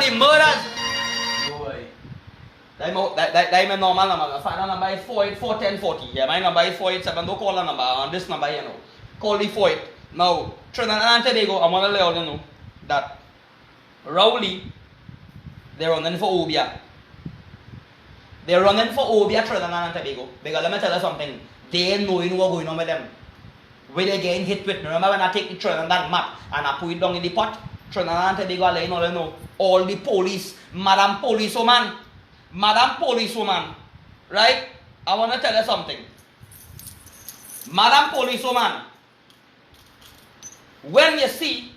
the murders. That's my normal number. My final number is 4841040. Yeah, my number is 487. Don't call the number on this number, you know. Call the 48. Now, Trinidad and Tobago, I want to let you know that Rowley, they're running for Obia. They're running for Obia, Trinidad and Tobago. Because let me tell you something. They ain't knowing what's going on with them. Where they're getting hit with. Remember when I take the Trinidad map and I put it down in the pot? Trinidad and Tobago are letting all you know. All the police, Madam Policewoman, right? I want to tell you something. Madam Policewoman, when you see,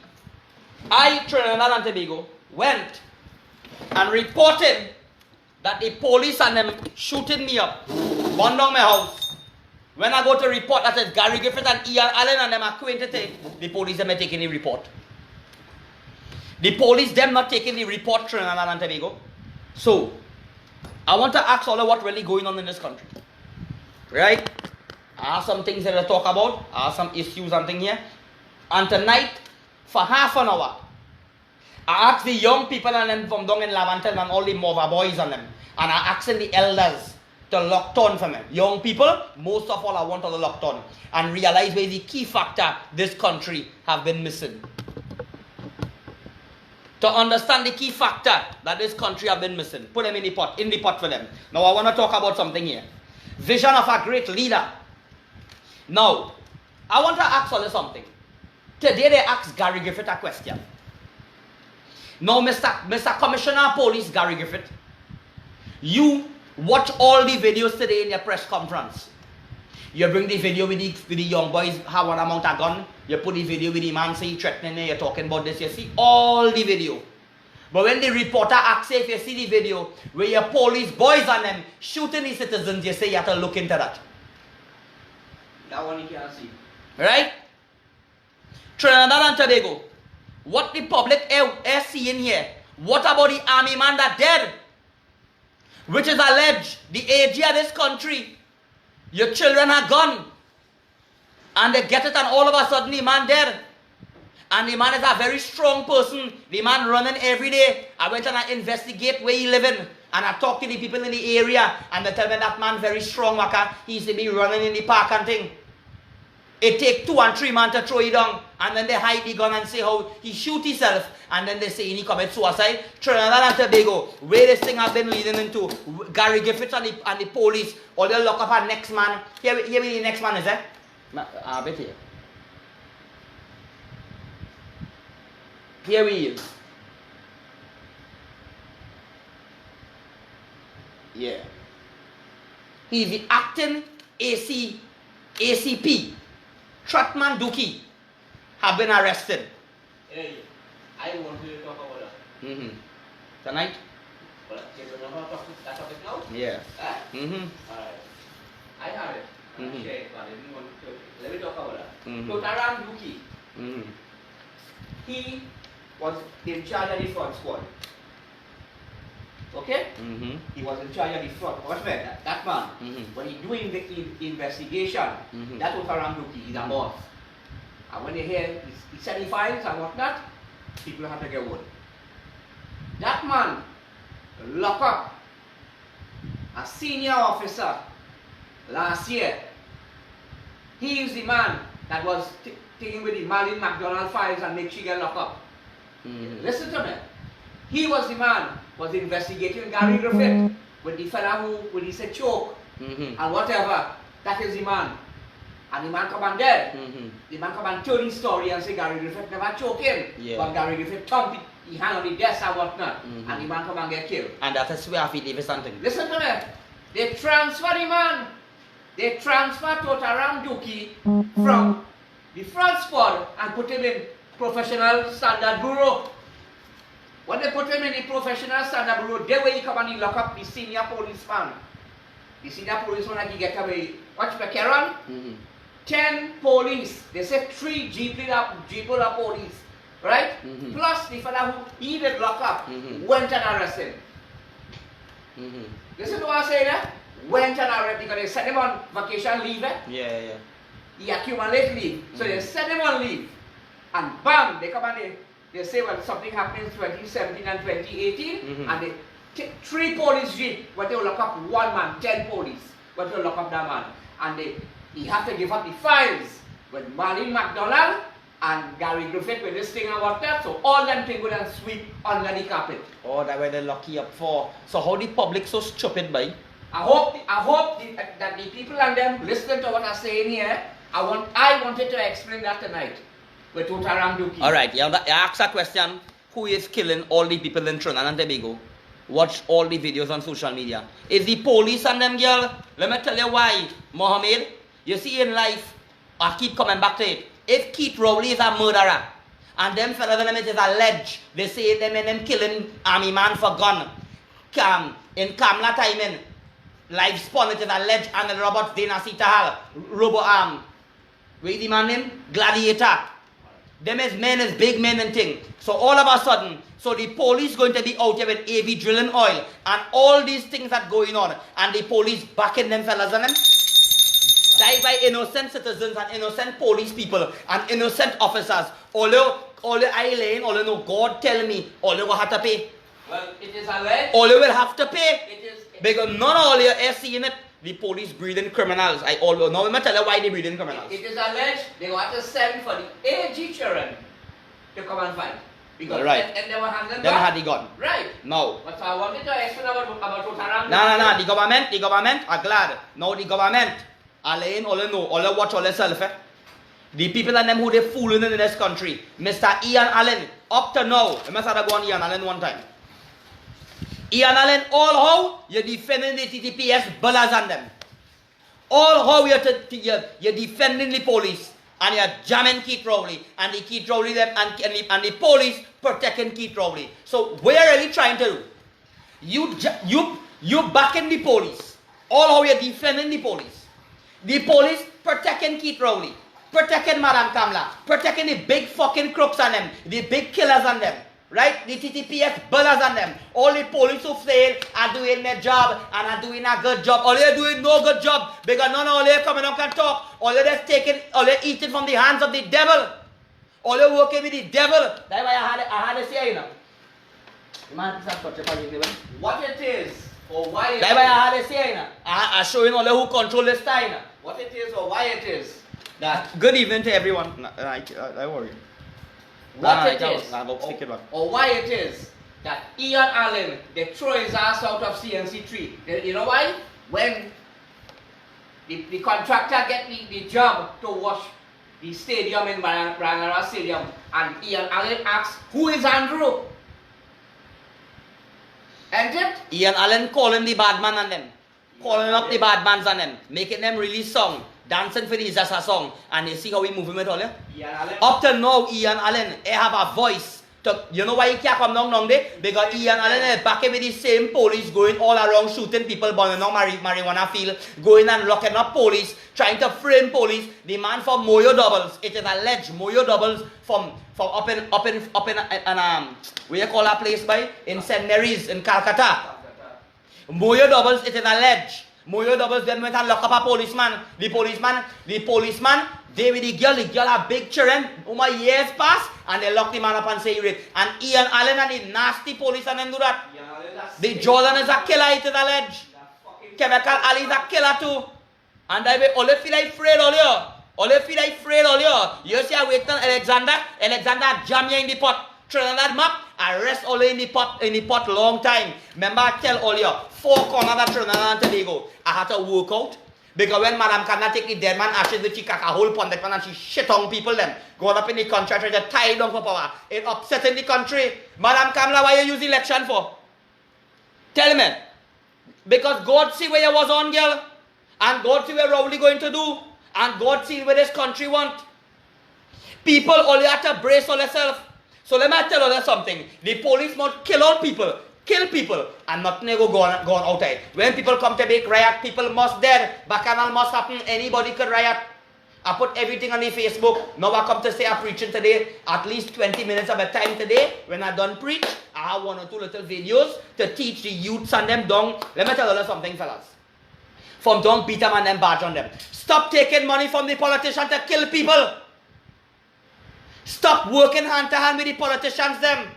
Trinidad and Tobago, went and reported that the police and them shooting me up, burned down my house. When I go to report that it's Gary Griffith and Ian Allen and them acquainted, the police them taking the report. The police them not taking the report, Trinidad and Tobago. So, I want to ask all of what really going on in this country. Right? I have some things that I talk about. I have some issues and things here. And tonight, for half an hour, I asked the young people and them from down in Lavantel and all the mother boys and them. And I asked the elders to lock on for me. Young people, most of all I want to lock on. And realize where the key factor this country have been missing. To understand the key factor that this country have been missing. Put them in the pot for them. Now I want to talk about something here. Vision of a great leader. Now, I want to ask you something. Today they asked Gary Griffith a question. Now, Mr. Commissioner of Police Gary Griffith, you watch all the videos today in your press conference. You bring the video with the young boys have one amount of gun. You put the video with the man say threatening, you're talking about this, you see all the video. But when the reporter asks if you see the video where your police boys and them shooting the citizens, you say you have to look into that. That one you can't see. Right? Trinidad and Tobago. What the public is seeing here. What about the army man that dead? Which is alleged the AG of this country. Your children are gone. And they get it and all of a sudden the man dead. And the man is a very strong person. The man running every day. I went and I investigate where he living. And I talk to the people in the area. And they tell me that man very strong. He used to be running in the park and thing. It take 2 and 3 men to throw it down. And then they hide the gun and say how he shoot himself. And then they say he commit suicide. Trinidad and Tobago, where this thing have been leading into. Gary Griffith and the police. Or they'll lock up our next man. Here the next man is, eh? A bit here. Here he is. Yeah. He's the acting ACP. Trotman Duki have been arrested. Hey, I want to talk about that. Tonight? But you don't know that topic now? Yeah. Huh? Alright. I have it. Okay, but I didn't want to. Let me talk about that. Totaram Duki. He was in charge of the fraud squad. Okay? He was in charge of the fraud. What's that? That man. When he doing the investigation, that Totaram Duki is a boss. And when they hear he set the files and whatnot, people have to get one. That man lock up a senior officer last year. He is the man that was taking with the Marlene McDonald files and make she get locked up. Listen to me. He was the man was investigating Gary Griffith with the fella who when he said choke and whatever. That is the man. And the man come and dead. The man come and tell his story and say Gary Griffith never choke him. But Gary Griffith thumped it, he hang on the desk and whatnot. And the man come and get killed. And that is where he did something. Listen to me. They transfer the man. They transfer Totaram Duki from the front squad and put him in Professional Standard Bureau. When they put him in the Professional Standard Bureau, they will come and he lock up the senior policeman. The senior policeman that he get away. Watch the Karen? 10 police. They say 3 people are police. Right? Plus the fellow who he did lock up went and arrested him. Listen to what I say there? Went and arrested because they sent him on vacation leave. Yeah. He accumulated leave. So they sent him on leave. And bam, they come and they say when something happened in 2017 and 2018, Mhm. and they take 3 police jeep, when they will lock up 1 man, 10 police, when they will lock up that man. And he have to give up the files with Marlene McDonald and Gary Griffith with this thing and what that. So all them things will then sweep under the carpet. Oh, that way they lock you up for. So how the public so stupid, boy? I hope that the people and them listening to what I'm saying here, I wanted to explain that tonight with Utaram Duki. Alright, you ask a question. Who is killing all the people in Trinidad and Tobago? Watch all the videos on social media. Is the police and them, girl? Let me tell you why, Mohammed. You see in life, I keep coming back to it. If Keith Rowley is a murderer, and them fellas and them it is alleged, they say them and them killing army man for gun. In Kamla timing, live spawn it is alleged, and Robert Dynasty Hall, where is the man name? Gladiator. Them is men, is big men and thing. So all of a sudden, so the police going to be out here with AV drilling oil and all these things that going on, and the police backing them fellas and them. Die by innocent citizens and innocent police people and innocent officers. All I lane, all no God tell me, all you will have to pay. Well, it is alleged. All you will have to pay. It is. Because none of all you are seeing it. The police breeding criminals. Now let me tell you why they breeding criminals. It is alleged they want to send for the AG children to come and fight. Because Right. and they were handling Them that. had the gun. Right. No. But so I wanted to explain about Utaram. No. The government are glad. Now the government are laying all you know, all you watch all yourself. The people and them who they fooling in this country. Mr. Ian Allen, up to now, I must have gone Ian Allen one time. Ian Allen, all how you're defending the TTPS bullies and them. All how you're defending the police and you're jamming Keith Rowley and the Keith Rowley them and the police protecting Keith Rowley. So what are you really trying to do? You backing the police. All how you're defending the police. The police protecting Keith Rowley, protecting Madam Kamla, protecting the big fucking crooks on them, the big killers on them. Right? The TTPS bullies on them. All the police who fail are doing their job and are doing a good job. All they're doing no good job because none of all they coming up and talk. All they're just taking, all they're eating from the hands of the devil. All they're working with the devil. That's why I had to say, you know. What it is or why it That's why I is. had to say, you know. I showing all who control this time. You know. What it is or why it is. That Good evening to everyone. I worry. what it is Or or why it is that Ian Allen, they throw his ass out of CNC3. You know why? When the contractor get the job to wash the stadium in Branagara Stadium, and Ian Allen asks, who is Andrew? And it? Ian Allen calling the bad man on them. Calling up the bad mans on them. Making them release song. Dancing for the Zasa song. And you see how we moving with all yeah? Ian Allen. Up till now, Ian Allen, he have a voice. You know why he can't come down there? Because Ian Allen is back with the same police going all around shooting people, burning on marijuana field, going and locking up police, trying to frame police. The man from Moyo Doubles, it is alleged Moyo Doubles from up in where you call that place by? In St. Mary's in Calcutta. Moyo Doubles, it is alleged. Moyo Doubles then went and lock up a policeman. The policeman, they with the girl have big children, years pass, and they lock the man up and say rape. And Ian Allen and the nasty police and them do that. The Jordan is a killer, it is alleged. Chemical Ali is a killer too. And I will only feel like afraid all you. Only feel like afraid all you. You see I wait on Alexander jam you in the pot. Trinidad map, arrest all in the pot long time. Remember I tell all you, 4 corners of Trinidad and Tobago, I had to work out. Because when Madam Kana take the dead man ashes with she cack a whole pond that and she shit on people them. Going up in the country trying to tie down for power. It upsetting the country. Madam Kamla, why you use election for? Tell me. Because God see where you was on, girl. And God see where Rowley going to do. And God see where this country want. People only have to brace all themselves. So let me tell you something. The police must kill all people. Kill people. And nothing go on outside. When people come to make riot, people must dead. Bacchanal must happen. Anybody could riot. I put everything on the Facebook. Now I come to say I'm preaching today. At least 20 minutes of a time today. When I done preach, I have 1 or 2 little videos to teach the youths and them down. Let me tell you something, fellas. From don't beat them and then badge on them. Stop taking money from the politician to kill people. Stop working hand to hand with the politicians them.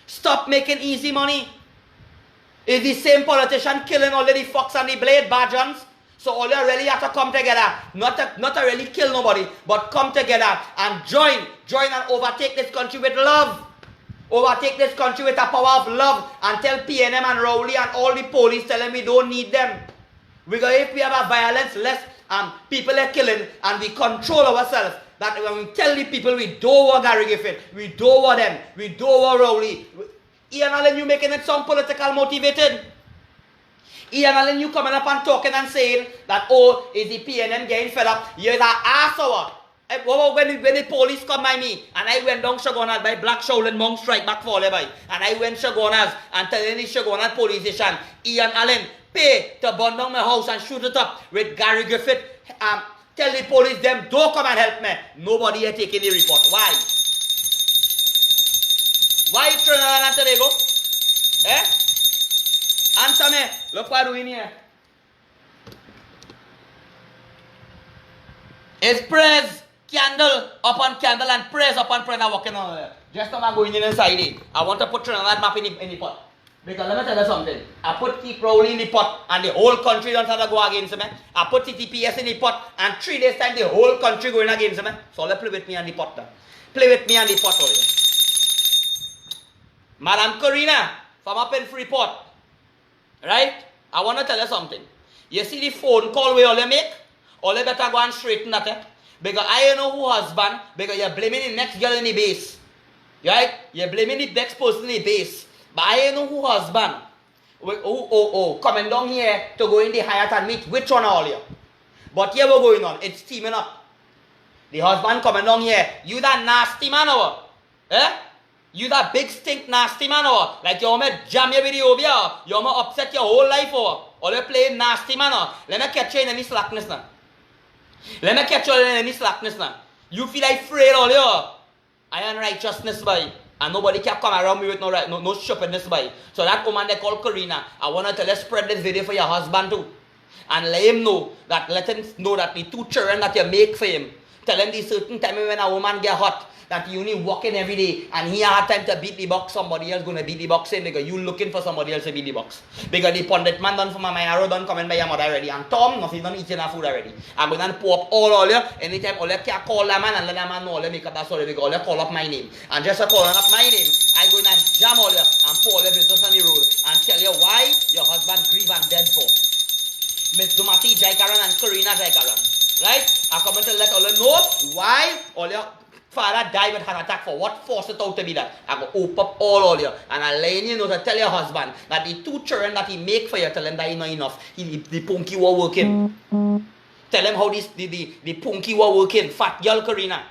Stop making easy money. Is the same politician killing all the fox and the blade badgers? So all you really have to come together, not to really kill nobody, but come together and join and overtake this country with love. Overtake this country with a power of love and tell PNM and Rowley and all the police, tell them we don't need them. Because if we have a violence less and people are killing and we control ourselves, that when we tell the people we don't want Gary Griffith, we don't want them, we don't want Rowley. Ian Allen, you making it sound political motivated. Ian Allen, you coming up and talking and saying that, oh, is the PNM getting fed up? You're the asshole. When the police come by me and I went down Shagonas by Black Shaolin Monk strike back for by, and I went Shagonas and telling the Shagonas police station, Ian Allen, pay to burn down my house and shoot it up with Gary Griffith. Tell the police them don't come and help me. Nobody here taking the report. Why? Why Trinidad and Tobago? Eh? Answer me. Look what we're doing here. It's praise, candle upon candle and praise upon praise walking on there. Just not going in inside it. I want to put Trinidad map in the pot. Because let me tell you something. I put Keith Rowley in the pot and the whole country don't have to go against me. I put TTPS in the pot and 3 days time the whole country going against me. So let's play with me on the pot now. Play with me on the pot over here. Madam Karina from up in Freeport. Right? I want to tell you something. You see the phone call we all make? All you better go and straighten that. Eh? Because I don't know who husband. Because you're blaming the next girl in the base. Right? You're blaming the next person in the base. But I don't know who husband. Coming down here to go in the Hyatt and meet which one all you. But here we're going on. It's teaming up. The husband coming down here. You that nasty man over. Eh? You that big stink nasty man over. Like you want me jam your video over here. You want me upset your whole life over. Or you playing nasty man over. Let me catch you in any slackness now. Let me catch you in any slackness now. You feel like afraid all you. I am righteousness by. And nobody can come around me with no stupidness by. So that woman they call Karina, I want to tell you spread this video for your husband too. And let him know that the 2 children that you make for him, tell him the certain time when a woman get hot, that you only walking every day and he had time to beat the box, somebody else going to beat the box him because you looking for somebody else to beat the box. Because the pundit man done for my mind, done coming by your mother already. And Tom, nothing done eating her food already. I'm going to pour up all you. Anytime all you can call that man and let that man know all you make up that story because all you call up my name. And just calling up my name, I go in and jam all you and pour all your business on the road and tell you why your husband grieve and dead for. Miss Dumati Jaikaran and Karina Jaikaran. Right? I come and let all you know why all your father died with heart attack for what forced it out to be that. I go open up all you and I let you know to tell your husband that the 2 children that he make for you, tell him that he not enough. The punky were working. Tell him how the punky were working. Fat girl Karina.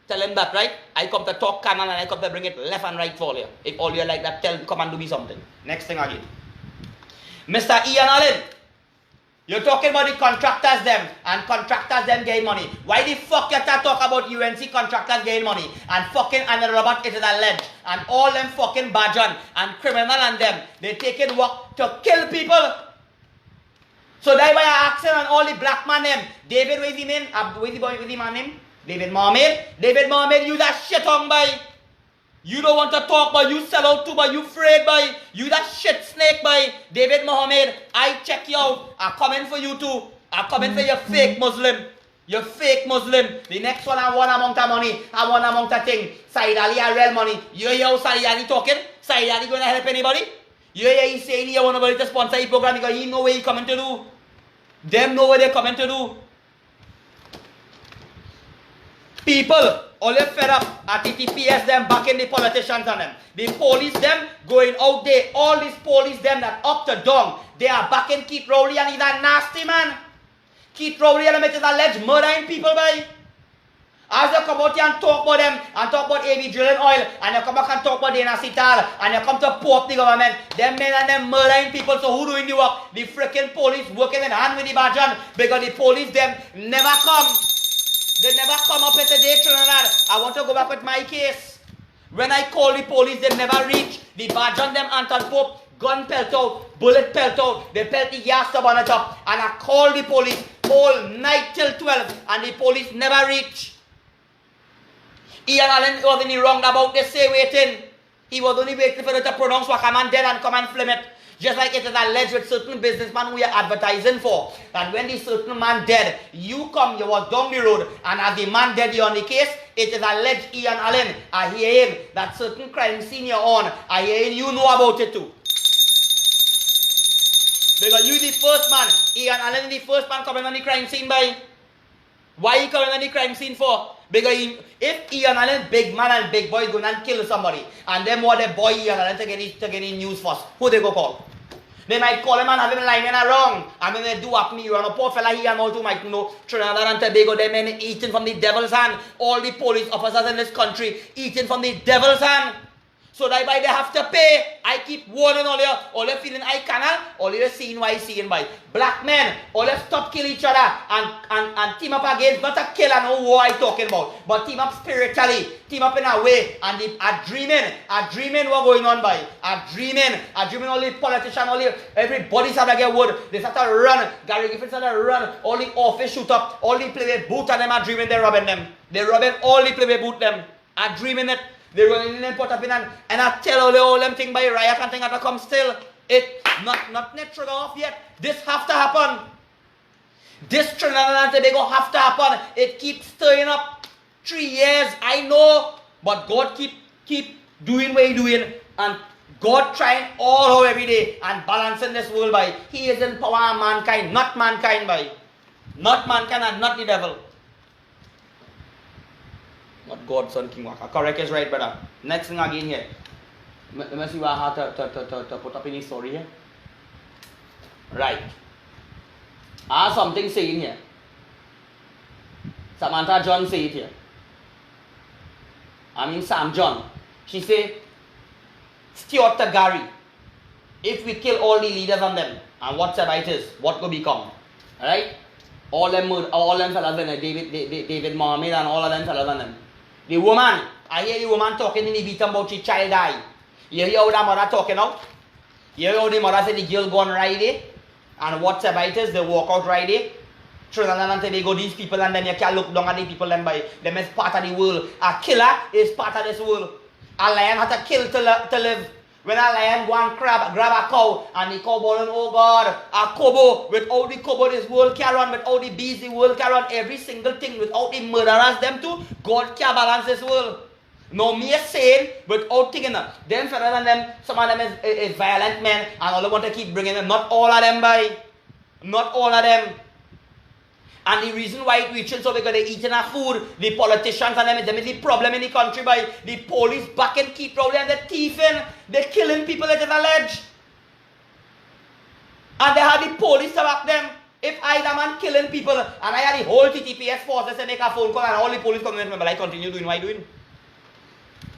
Tell him that, right? I come to talk canon and I come to bring it left and right for you. If all you like that, come and do me something. Next thing again. Mr. Ian Allen. You're talking about the contractors them and contractors them getting money. Why the fuck you talk about UNC contractors getting money and fucking Anna Robert is alleged and all them fucking badger and criminal and them, they taking work to kill people. So that's why I ask them and all the black man them, David, where's the name? Where's the man name? David Mohammed. David Mohammed, you that shit on by. You don't want to talk, but you sell out too, but you afraid, by. You that shit snake, by. David Mohammed, I check you out. I'm coming for you too. I'm coming for your fake Muslim. You fake Muslim. The next one I want amount of money. I want amount of thing. Said Ali a real money. You hear how Said Ali talking? Said Ali going to help anybody? You hear he saying he want nobody to sponsor his program because he know what he coming to do. Them know what they coming to do. People, all they fed up at TTPS them backing the politicians on them. The police them going out there. All these police them that up to down. They are backing Keith Rowley and he's a nasty man. Keith Rowley and is alleged murdering people by. As you come out here and talk about them and talk about AV drilling oil and you come back and talk about Dana Sital and you come to pour up the government, them men and them murdering people, so who doing the work? The freaking police working in hand with the badger because the police them never come. They never come up with a day, Trinidad. I want to go back with my case. When I call the police, they never reach. The badge on them, Anton Pope, gun pelt out, bullet pelt out. They pelt the gas stub on the top. And I call the police all night till 12. And the police never reach. Ian Allen wasn't wrong about this say waiting. He was only waiting for it to pronounce Wakaman dead and come and film it. Just like it is alleged with certain businessmen we are advertising for, that when the certain man dead, you come, you was down the road, and as the man dead, you're on the case, it is alleged Ian Allen, I hear him, that certain crime scene you're on, I hear him, you know about it too. Because you the first man, Ian Allen the first man coming on the crime scene by. Why he coming on the crime scene for? Because if Ian Allen, big man and big boy, go and kill somebody, and them what the boy Ian Allen to get his news first, who they go call? They might call him and have him lying wrong. I mean, they do up me, you know, poor fella here and all too might know Trinidad and Tobago, they men eating from the devil's hand. All the police officers in this country eating from the devil's hand. So that by they have to pay. I keep warning all you feeling I cannot, all you seeing why seeing by. Black men, all you stop kill each other and team up against, not a kill and no war I talking about, but team up spiritually, team up in a way, and a dreaming what going on by. A dreaming all the politicians, all the, everybody start to get word, they start to run, Gary Griffin start to run, all the office shoot up, all the play with boot and them are dreaming, they're robbing them. They're robbing all the play with boot them, are dreaming it. They run in and put up in and I tell all them thing by riot and thing have to come still. It not trigger off yet. This have to happen. This Trinidad and Tobago have to happen. It keeps stirring up 3 years. I know. But God keep doing what He doing. And God trying all out every day and balancing this world by. He is in power of mankind, not mankind by. Not mankind and not the devil. Not God, Son, King Waka. Correct is right, brother. Next thing again here. Let me see what I have to put up in his story here. Right. I have something saying here. Samantha John say it here. I mean Sam John. She say, Stuart to Gary, if we kill all the leaders on them, and whatever it is, what will become? Alright? All them fellas in there, David Mohammed and all of them fellas on them. The woman, I hear the woman talking in the beat about she child die. You hear how the mother talking out? You hear how the mother said the girl gone right there? And whatever it is, they walk out right there. Trinidad and Tobago, these people and then you can't look down at the people them by. Them is part of the world. A killer is part of this world. A lion has to kill to live. When a lion go and grab a cow and the cow bawling, oh God, a kobo, without the kobo this world carry on, without the bees the world carry on, every single thing, without the murderers them too, God can't balance this world. No me saying, without thinking that. Them further than them, some of them is violent men and all they want to keep bringing them, not all of them by, not all of them. And the reason why it reaches so because they eating our food, the politicians and them is the problem in the country by the police back and keep rolling and they're thieving, they're killing people that is alleged. And they have the police to back them. If I the man killing people and I had the whole TTPS forces and make a phone call and all the police come in, remember I continue doing what I doing.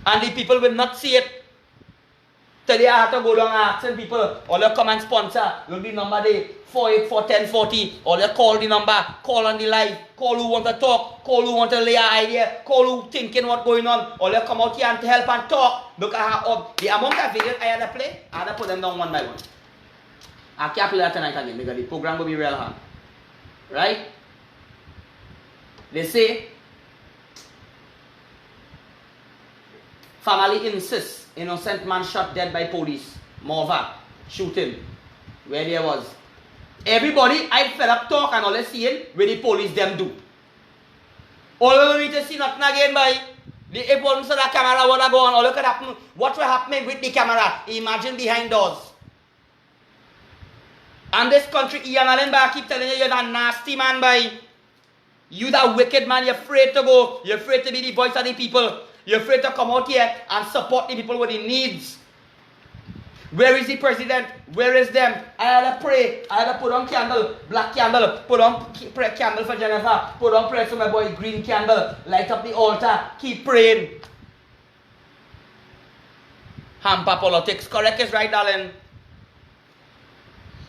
And the people will not see it. Today I have to go down and ask people, all you come and sponsor, will be number there, 484-1040, all you call the number, call on the live, call who want to talk, call who want to lay an idea, call who thinking what going on, all you come out here and to help and talk. Look at the amount of videos I had to play, I had to put them down one by one. I can't play that tonight again because the program will be real hard. Right? They say, family insists innocent man shot dead by police. Morva, shoot him. Where there was. Everybody, I fed up talk and all they seeing where the police them do. All of them need to see nothing again by. If one said the camera would have gone, all look at happen. What will happen with the camera? Imagine behind doors. And this country, Ian Allen, I keep telling you, you're that nasty man by. You that wicked man, you're afraid to go. You're afraid to be the voice of the people. You're afraid to come out here and support the people with the needs. Where is the president? Where is them? I had to pray. I had to put on candle, black candle. Put on candle for Jennifer. Put on prayer for my boy, green candle. Light up the altar. Keep praying. Hamper politics. Correct is right, darling.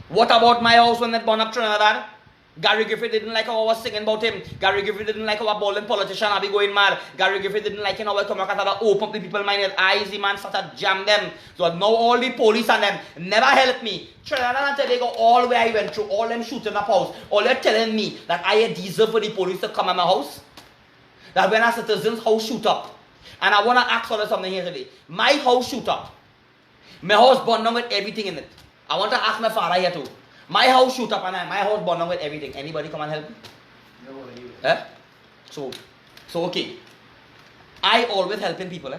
What about my house when they burn up Trinidad? Gary Griffith didn't like how I was singing about him. Gary Griffith didn't like how a bowling politician I be going mad. Gary Griffith didn't like how I come back and open up the people's mind eyes. The man started jam them. So now all the police and them never helped me. Trinidad and Tobago, all the way I went through, all them shooting up house. All they're telling me that I deserve for the police to come at my house. That when a citizen's house shoot up, And I want to ask all of something here today. My house shoot up. My house burned down with everything in it. I want to ask my father here too. My house shoot up and my house burned down with everything. Anybody come and help me? No, you. So okay. I always helping people.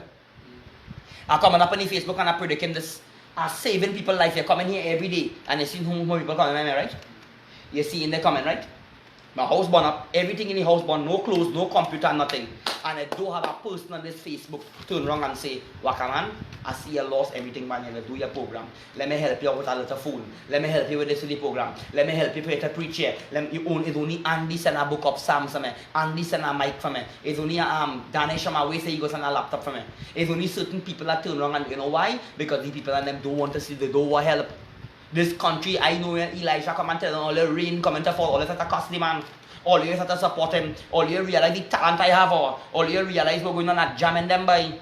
I come up on the Facebook and I predicting this. I'm saving people life. You're coming here every day and you see who people coming in, right? You see in the comment, right? My house burned up, everything in the house burned, no clothes, no computer, nothing. And I don't have a person on this Facebook turn around and say, Waka man, I see you lost everything, man, you do your program. Let me help you out with a little phone. Let me help you with this silly program. Let me help you to preach here. It's only Andy send a book of Psalms for me. Andy send a mic for me. It's only Danish on my way say he goes on a laptop for me. It's only certain people that turn around and you know why? Because the people and them don't want to see, they don't want help. This country, I know Elijah come and tell them all the rain coming to fall, all this at a costly man. All you have to support him, all you realize the talent I have, or all you realize we're going on a jamming them by.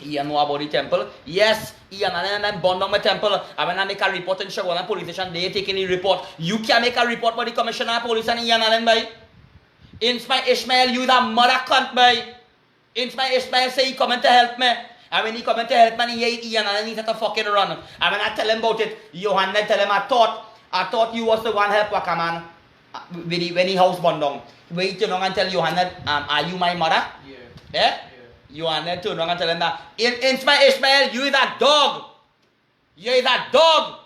You know about the temple? Yes, Ian and them bond on my temple. And when I make a report in Shagwana police station, they take any report. You can make a report by the commissioner of police and Ian and them by. Ishmael, you the mother cunt by. Ishmael say he coming to help me. And when he come to help me, he hate Ian and then he had to fucking run. And when I tell him about it, Johanna tell him, I thought you was the one help Waka man when he house burned down. When he turn around and tell Johanna, are you my mother? Yeah? Johanna turn around and tell him that, Ishmael, you is a dog. You is a dog.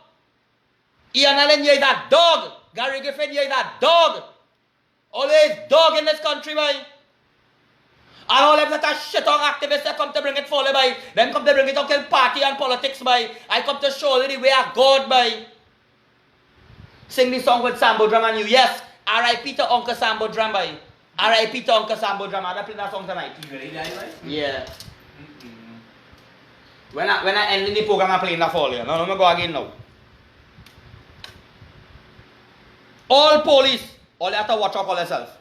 Ian Allen, you is a dog. Gary Griffin, you is a dog. Always dog in this country, boy. And all them that are shit on activists that come to bring it forward by. Them come to bring it up in party and politics by. I come to show you the way of God by. Sing this song with Sambo Drum and you. Yes, R.I.P. to Uncle Sambo Drum by. R.I.P. to Uncle Sambo Drum. I'm play that song tonight. You ready, right? Yeah. When I end the program, I'm playing that for you. No, let me go again now. All police, all you have to watch out for yourself.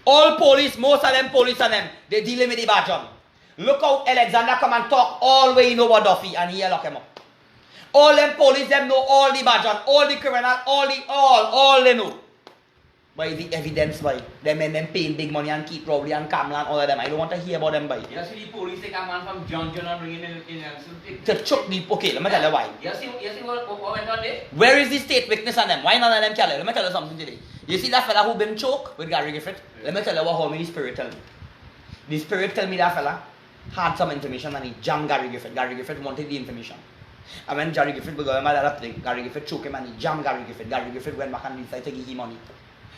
All police, most of them police and them, they dealing with the badge. Look how Alexander come and talk all the way in over Duffy and he lock him up. All them police, them know all the badge, all the criminal, all they know. By the evidence, by them and them paying big money and keep robbery and Kamlan, all of them. I don't want to hear about them, by. You see the police take a man from John and bring him in to chuck the, okay, let me tell you why. You see what went on there? Where is the state witness on them? Why none of them tell you? Let me tell you something today. You see that fella who been choked with Gary Griffith? Let me tell you what how the spirit tell me. The spirit tell me that fella had some information and he jammed Gary Griffith. Gary Griffith wanted the information. And when Gary Griffith was going that thing, Gary Griffith choked him and he jammed Gary Griffith. Gary Griffith went back and decided to give him money.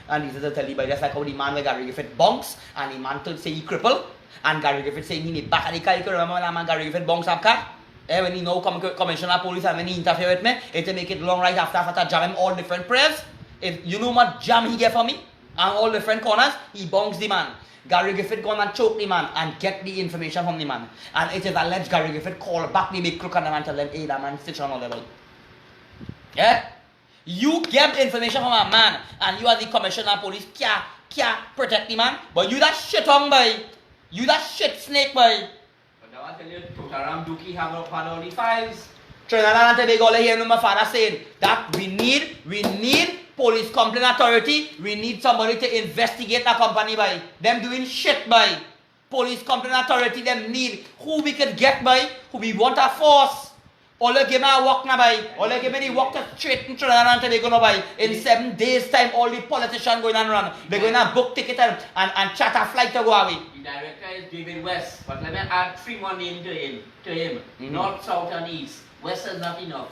And he said to tell you by just like how the man with Gary Griffith bunks and the man told say he crippled and Gary Griffith say he need back at the car. You remember when that man Gary Griffith bunks up car? When he now come commissioner of police and when he interfere with me, it to make it long right after jam him all different prayers. If you know what jam he get for me and all different corners, he bunks the man. Gary Griffith gone and choke the man and get the information from the man. And it is alleged Gary Griffith call back the big crook and the man tell them, hey, that man stitch on all the way. Yeah? You get information from a man and you are the commissioner of police, can't protect the man, but you that shit on by. You that shit snake by. But now I tell you, Totaram Duki have all the files. Trinidad and Tobago here, my father saying that we need police complaint authority, we need somebody to investigate that company by. Them doing shit by. Police complaint authority, them need who we can get by, who we want a force. All they give me a walk now by. All they give me the walk to straight in Trinidad and Tobago now by. In 7 days time, all the politicians going and run. They're going to book ticket and charter flight to go away. The director is David West, but let me add 3 more names to him. North, South and East. West is not enough.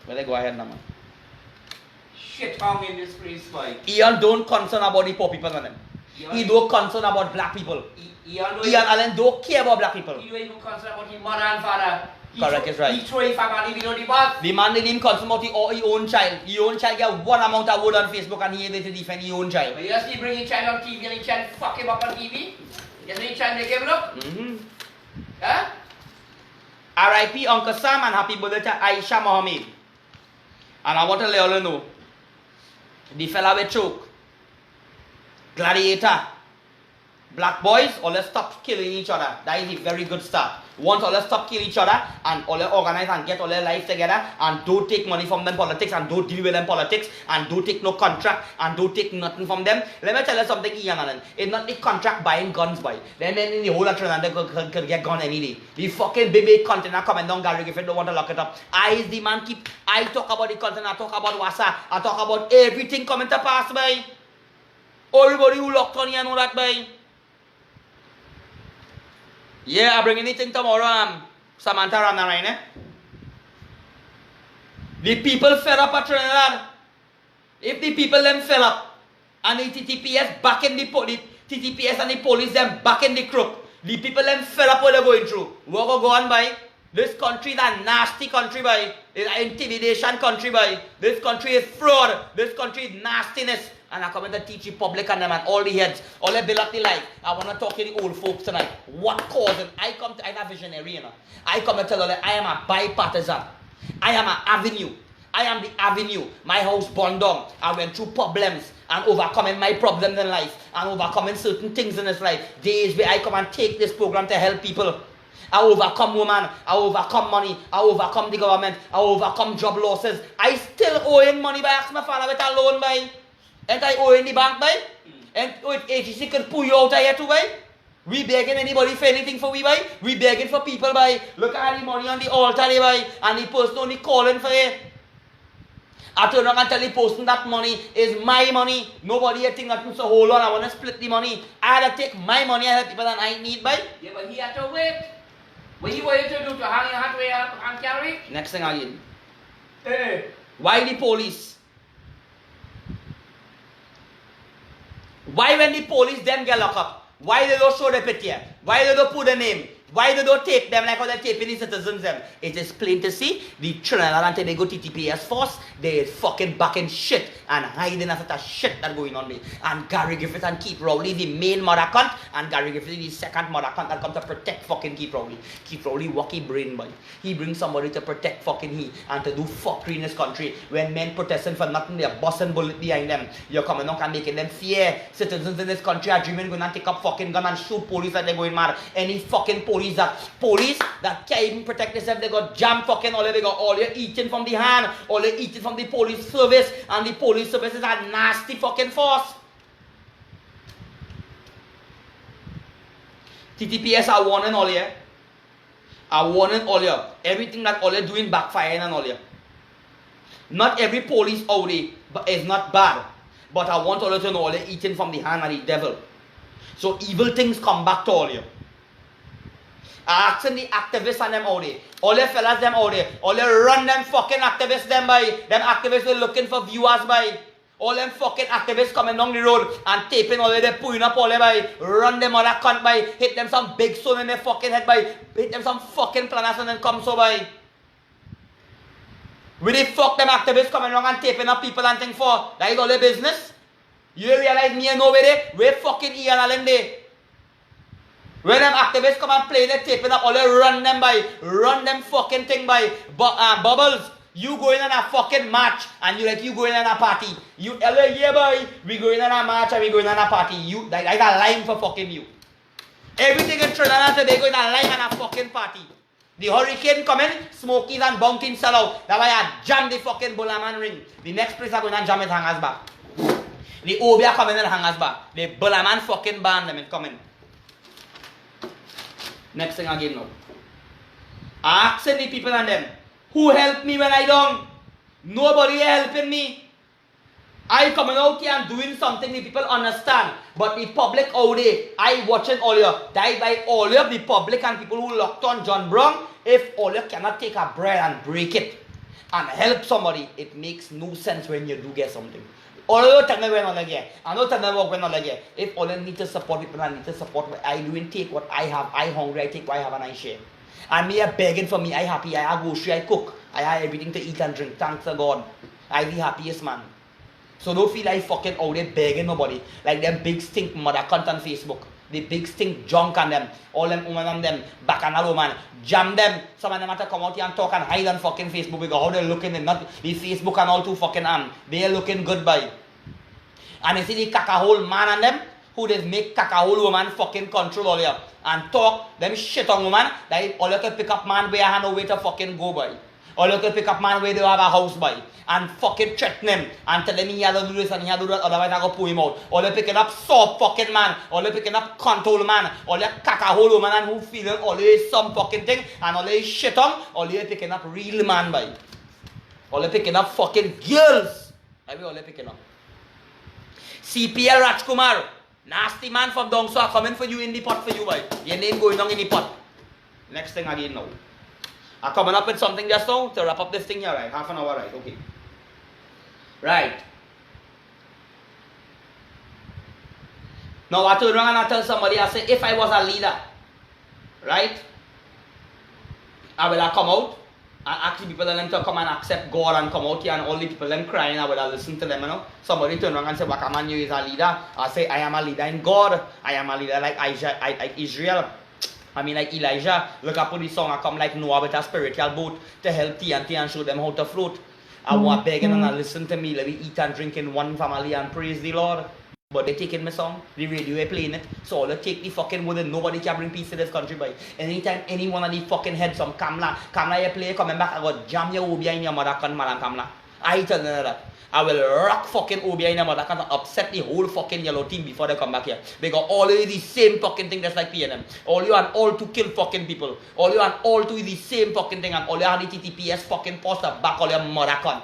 Well, go ahead now, man. Shit hung in this place, boy. Ian don't concern about the poor people on them. He don't concern about black people. Ian Allen don't care about black people. He don't even concern about his mother and father. Correct, is right. He throw his family below the bus. The man didn't even concern about his own child. His own child get one amount of word on Facebook and he able to defend his own child. But you see bring his child on TV and his child fuck him up on TV? You see his child make him look? Huh? R.I.P. Uncle Sam and happy birthday to Aisha Mohammed. And I want to let you know, the fella with choke, Gladiator, Black boys, all let's stop killing each other. That is a very good start. Once all let's stop killing each other and all let's organize and get all their life together and don't take money from them politics and don't deal with them politics and don't take no contract and don't take nothing from them. Let me tell you something, Ian Allen. It's not the contract buying guns by. Then in the whole of Trinidad could get gone any day. The fucking big container coming down Gary if you don't want to lock it up. I is the man keep. I talk about the container, I talk about Wassa, I talk about everything coming to pass by. Everybody who locked on here know that by. Yeah, I bring anything tomorrow, Samantha Ranarain, eh? The people fed up at Trinidad. If the people them fell up, and the TTPS back in the TTPS and the police them back in the crook, the people them fed up what they're going through. What go on by? This country is a nasty country by. It's an intimidation country by. This country is fraud. This country is nastiness. And I come in to teach the public and them and all the heads, all the build up the life. I want to talk to the old folks tonight. What causing? I'm a visionary, you know. I come and tell them I am a bipartisan. I am an avenue. I am the avenue. My house burned down. I went through problems and overcoming my problems in life and overcoming certain things in this life. Days where I come and take this program to help people. I overcome women, I overcome money, I overcome the government, I overcome job losses. I still owing money by asking my father with a loan by. And I owe in the bank by? And with agency can pull you out of here too by? We begging anybody for anything for we by? We begging for people by? Look at the money on the altar they by? And the person only calling for it. I turn around and tell the person that money is my money. Nobody here think nothing, so hold on, I want to split the money. I had to take my money and help people that I need by. Yeah, but he had to wait. What you want to do to hang your hat where and carry? Next thing again. Hey. Why the police? Why when the police them get locked up? Why they don't show the picture? Why they don't put the name? Why they don't tape them like how they're taping the citizens them? It is plain to see the Trinidad and Tobago TTPS force, they is fucking backing shit and hiding after that shit that going on there. And Gary Griffith and Keith Rowley, the main mother cunt, and Gary Griffith the second mother cunt that come to protect fucking Keith Rowley. Keith Rowley wacky brain boy. He brings somebody to protect fucking he and to do fuckery in this country. When men protesting for nothing, they're busting bullet behind them. You're coming on and making them fear. Citizens in this country are dreaming going to take up fucking gun and shoot police like they're going mad. Any fucking police that can't even protect themselves, they got jam fucking all they got all you're eating from the hand, all you're eating from the police service, and the police service is a nasty fucking force. TTPS are warning all you. Are warning all you. Everything that all you're doing backfiring and all you. Not every police out there is not bad, but I want all you to know all you're eating from the hand of the devil. So evil things come back to all you. Asking the activists and them out there, all the fellas them out there, all the run them fucking activists them by, them activists were looking for viewers by, all them fucking activists coming down the road and taping all they pulling up all they by, run them on that cunt by, hit them some big stone in their fucking head by, hit them some fucking planners and then come so by. Will they fuck them activists coming around and taping up people and things for? That is all their business? You realize me and nobody? Where fucking Ian Allen there? When them activists come and play, they taping up all they run them by, run them fucking thing by. Bubbles, you going on a fucking march and you going on a party. You yeah boy, we going on a march and we going on a party. You that is a line for fucking you. Everything in Trinidad and Tobago is a line and a fucking party. The hurricane coming, Smokies and Bounty sell out. That's why I jam the fucking Bullaman ring. The next place I going to jam it hangers back. The Obia coming and hangers back. The Bullaman fucking band them is coming. Next thing again now. Asking the people and them, who helped me when I down? Nobody helping me. I coming out here and doing something the people understand. But the public out there, I watching all you. Die by all you, the public and people who locked on John Brown. If all you cannot take a bread and break it and help somebody, it makes no sense when you do get something. All you tell me when on again. I know tell me what when on again. If all you need to support people and need to support what I doing, take what I have. I hungry, I take what I have and I share. And me are begging for me, I happy, I have grocery, I cook. I have everything to eat and drink. Thanks to God. I the happiest man. So don't feel like fucking out there begging nobody. Like them big stink mother cunt on Facebook. The big stink junk on them. All them women on them. Bacchanal woman. Jam them. Some of them have to come out here and talk and hide on fucking Facebook because how they're looking and not the Facebook and all too fucking they're looking good by. And you see the caca-hole man on them who just make caca woman fucking control all you and talk them shit on woman that all you can pick up man where I have no way to fucking go by. All you can pick up man where they have a house by and fucking threaten him and tell him he had to do this and he had to do that, otherwise I go pull him out. All you picking up soft fucking man, all you picking up control man, all you caca man and who feeling all you some fucking thing and all you shit on, all you picking up real man by. All you picking up fucking girls. That's all you picking up. CPL Rajkumar, nasty man from down so coming for you in the pot for you, boy. Your name going down in the pot. Next thing again now. I'm coming up with something just now to wrap up this thing here, right? Half an hour, right? Okay. Right. Now I turn around and I tell somebody, I say, if I was a leader, right? I will have come out and ask the people them to come and accept God and come out here and all the people them crying, I will have listen to them, you know. Somebody turn around and say, Wakaman, you is a leader. I say, I am a leader in God. I am a leader like Israel. I mean like Elijah. Look up on the song, I come like Noah with a spiritual boat to help TNT and show them how to float. I want begging and listen to me. Let me eat and drink in one family and praise the Lord. But they taking my song, the radio are playing it. So all they take the fucking word and nobody can bring peace to this country by. Anytime any one of the fucking head some Kamla you play coming back, I got jam your Obia in your mother con Madam Kamla. I tell them that. I will rock fucking Obia in your mother con upset the whole fucking yellow team before they come back here. Because all of you the same fucking thing just like PNM. All you and all to kill fucking people. All you and all to the same fucking thing and all you have the TTPS fucking poster back all your mother con.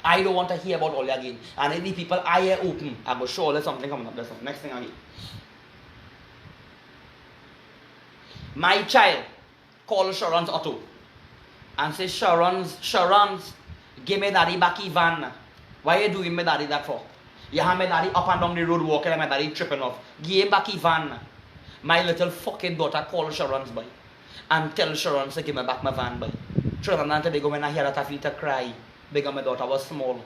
I don't want to hear about all that again. And any people I hear open, I will show there's something coming up. There's something. Next thing I need. My child called Sharon's auto and says, Sharon's, give me daddy back van. Why are you doing me daddy that for? You have me daddy up and down the road walking and my daddy tripping off. Give him back van. My little fucking daughter called Sharon's boy and tell Sharon to give me back my van boy. Sharon and they go when I hear that I feel to cry. Because my daughter was small.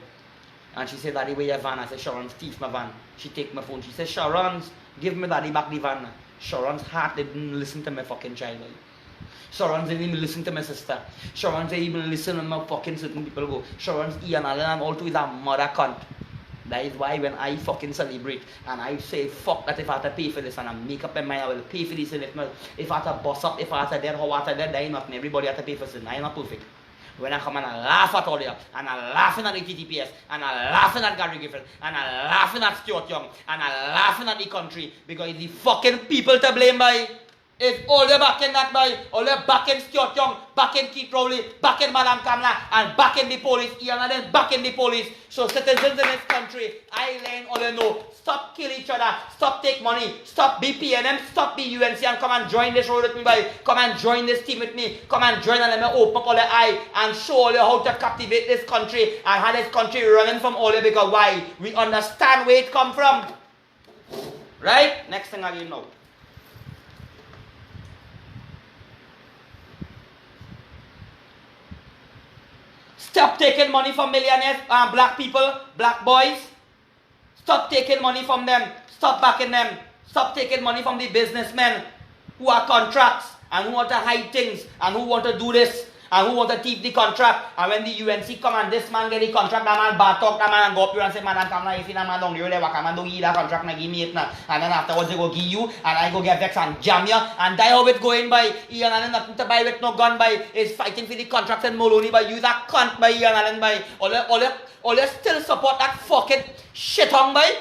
And she said, Daddy, where your van? I said, Sharon's, thief my van. She take my phone. She said, Sharon's, give me daddy back the van. Sharon's heart didn't listen to my fucking child. Sharon's didn't even listen to my sister. Sharon's didn't even listen when my fucking certain people go. Sharon's Ian Allen and all to is a mother cunt. That is why when I fucking celebrate and I say, fuck that if I have to pay for this and I make up my mind, I will pay for this. And if I have to boss up, if I have to dead, how I have to dead, that ain't nothing. Everybody has to pay for this. I am not perfect. When I come and I laugh at all you, and I laughing at the TTPS, and I laughing at Gary Gifford, and I laughing at Stuart Young, and I laughing at the country, because it's the fucking people to blame by. It's all the back in that by, all the back in Stuart Young, back in Keith Rowley, back in Madam Kamla, and back in the police, Ian and then back in the police. So citizens in this country, I learn all you know. Stop kill each other, stop take money, stop be PNM, stop be UNC and come and join this road with me by. Come and join this team with me. Come and join and let me open up all the eye and show all you how to captivate this country and have this country running from all you because why? We understand where it come from. Right? Next thing I know. Stop taking money from millionaires, black people, black boys. Stop taking money from them. Stop backing them. Stop taking money from the businessmen who are contracts and who want to hide things and who want to do this and who want to keep the contract. And when the UNC come and this man get the contract, that man bad talk, that man and go up here and say, Madam Kamla, if you man down the road, what man don't give that contract, now give me it now. And then afterwards they go give you and I go get vexed and jam you and die how it going by. Ian Allen nothing to buy with no gun by is fighting for the contracts and Moloney by you that cunt by Ian Allen by. All you still support that fucking shit on by.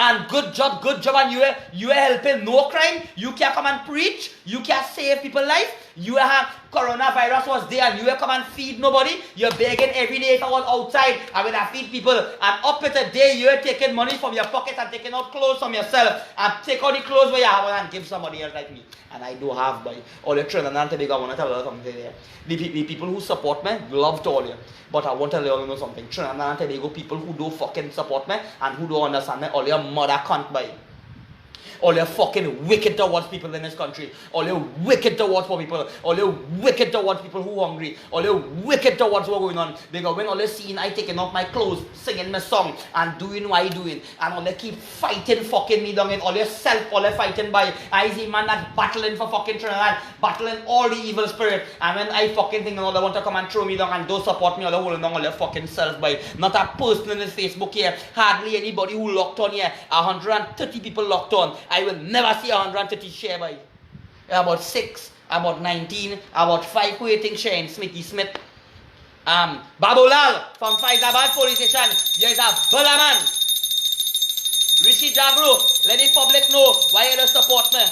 And good job, and you are helping no crime. You can come and preach. You can save people's life. You have coronavirus was there and you come and feed nobody. You're begging every day if I was outside, I will feed people. And up at a day, you're taking money from your pocket and taking out clothes from yourself. And take out the clothes where you have and give somebody else like me. And I do have by all the Trinidad and Tobago. I want to tell you something there. The people who support me love to all you. But I want to let you know something. Trinidad and Tobago people who don't fucking support me and who don't understand me, all your mother can't buy. All you're fucking wicked towards people in this country. All you're wicked towards poor people. All you're wicked towards people who are hungry. All you're wicked towards what's going on. Because when all you're seeing I taking off my clothes, singing my song, and doing what I doing, and all they keep fighting fucking me down in all yourself, all you're fighting by. I see man that's battling for fucking Trinidad, battling all the evil spirit. And when I fucking think all they want to come and throw me down and don't support me, all they're holding down all their fucking self by. Not a person in this Facebook here, hardly anybody who locked on here. 130 people locked on. I will never see 130 share by. About 6, about 19, about 5 who you think sharing Smithy Smith. Babulal from Faizabad Police Station. There's a bulla man. Rishi Jabru, let the public know why you don't support me.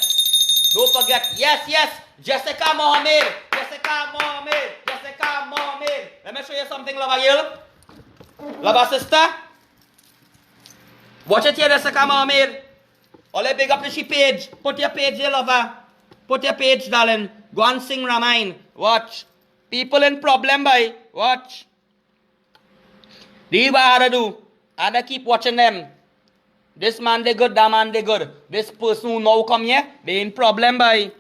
Don't forget, yes, Jessica Mohammed. Let me show you something, Lava girl. Lava sister. Watch it here, Jessica Mohammed. All I big up the she page. Put your page here, lover. Put your page, darling. Go and sing Ramayana. Watch. People in problem, boy. Watch. This is what I do. I have to keep watching them. This man they good, that man they good. This person who now come here, they in problem, boy.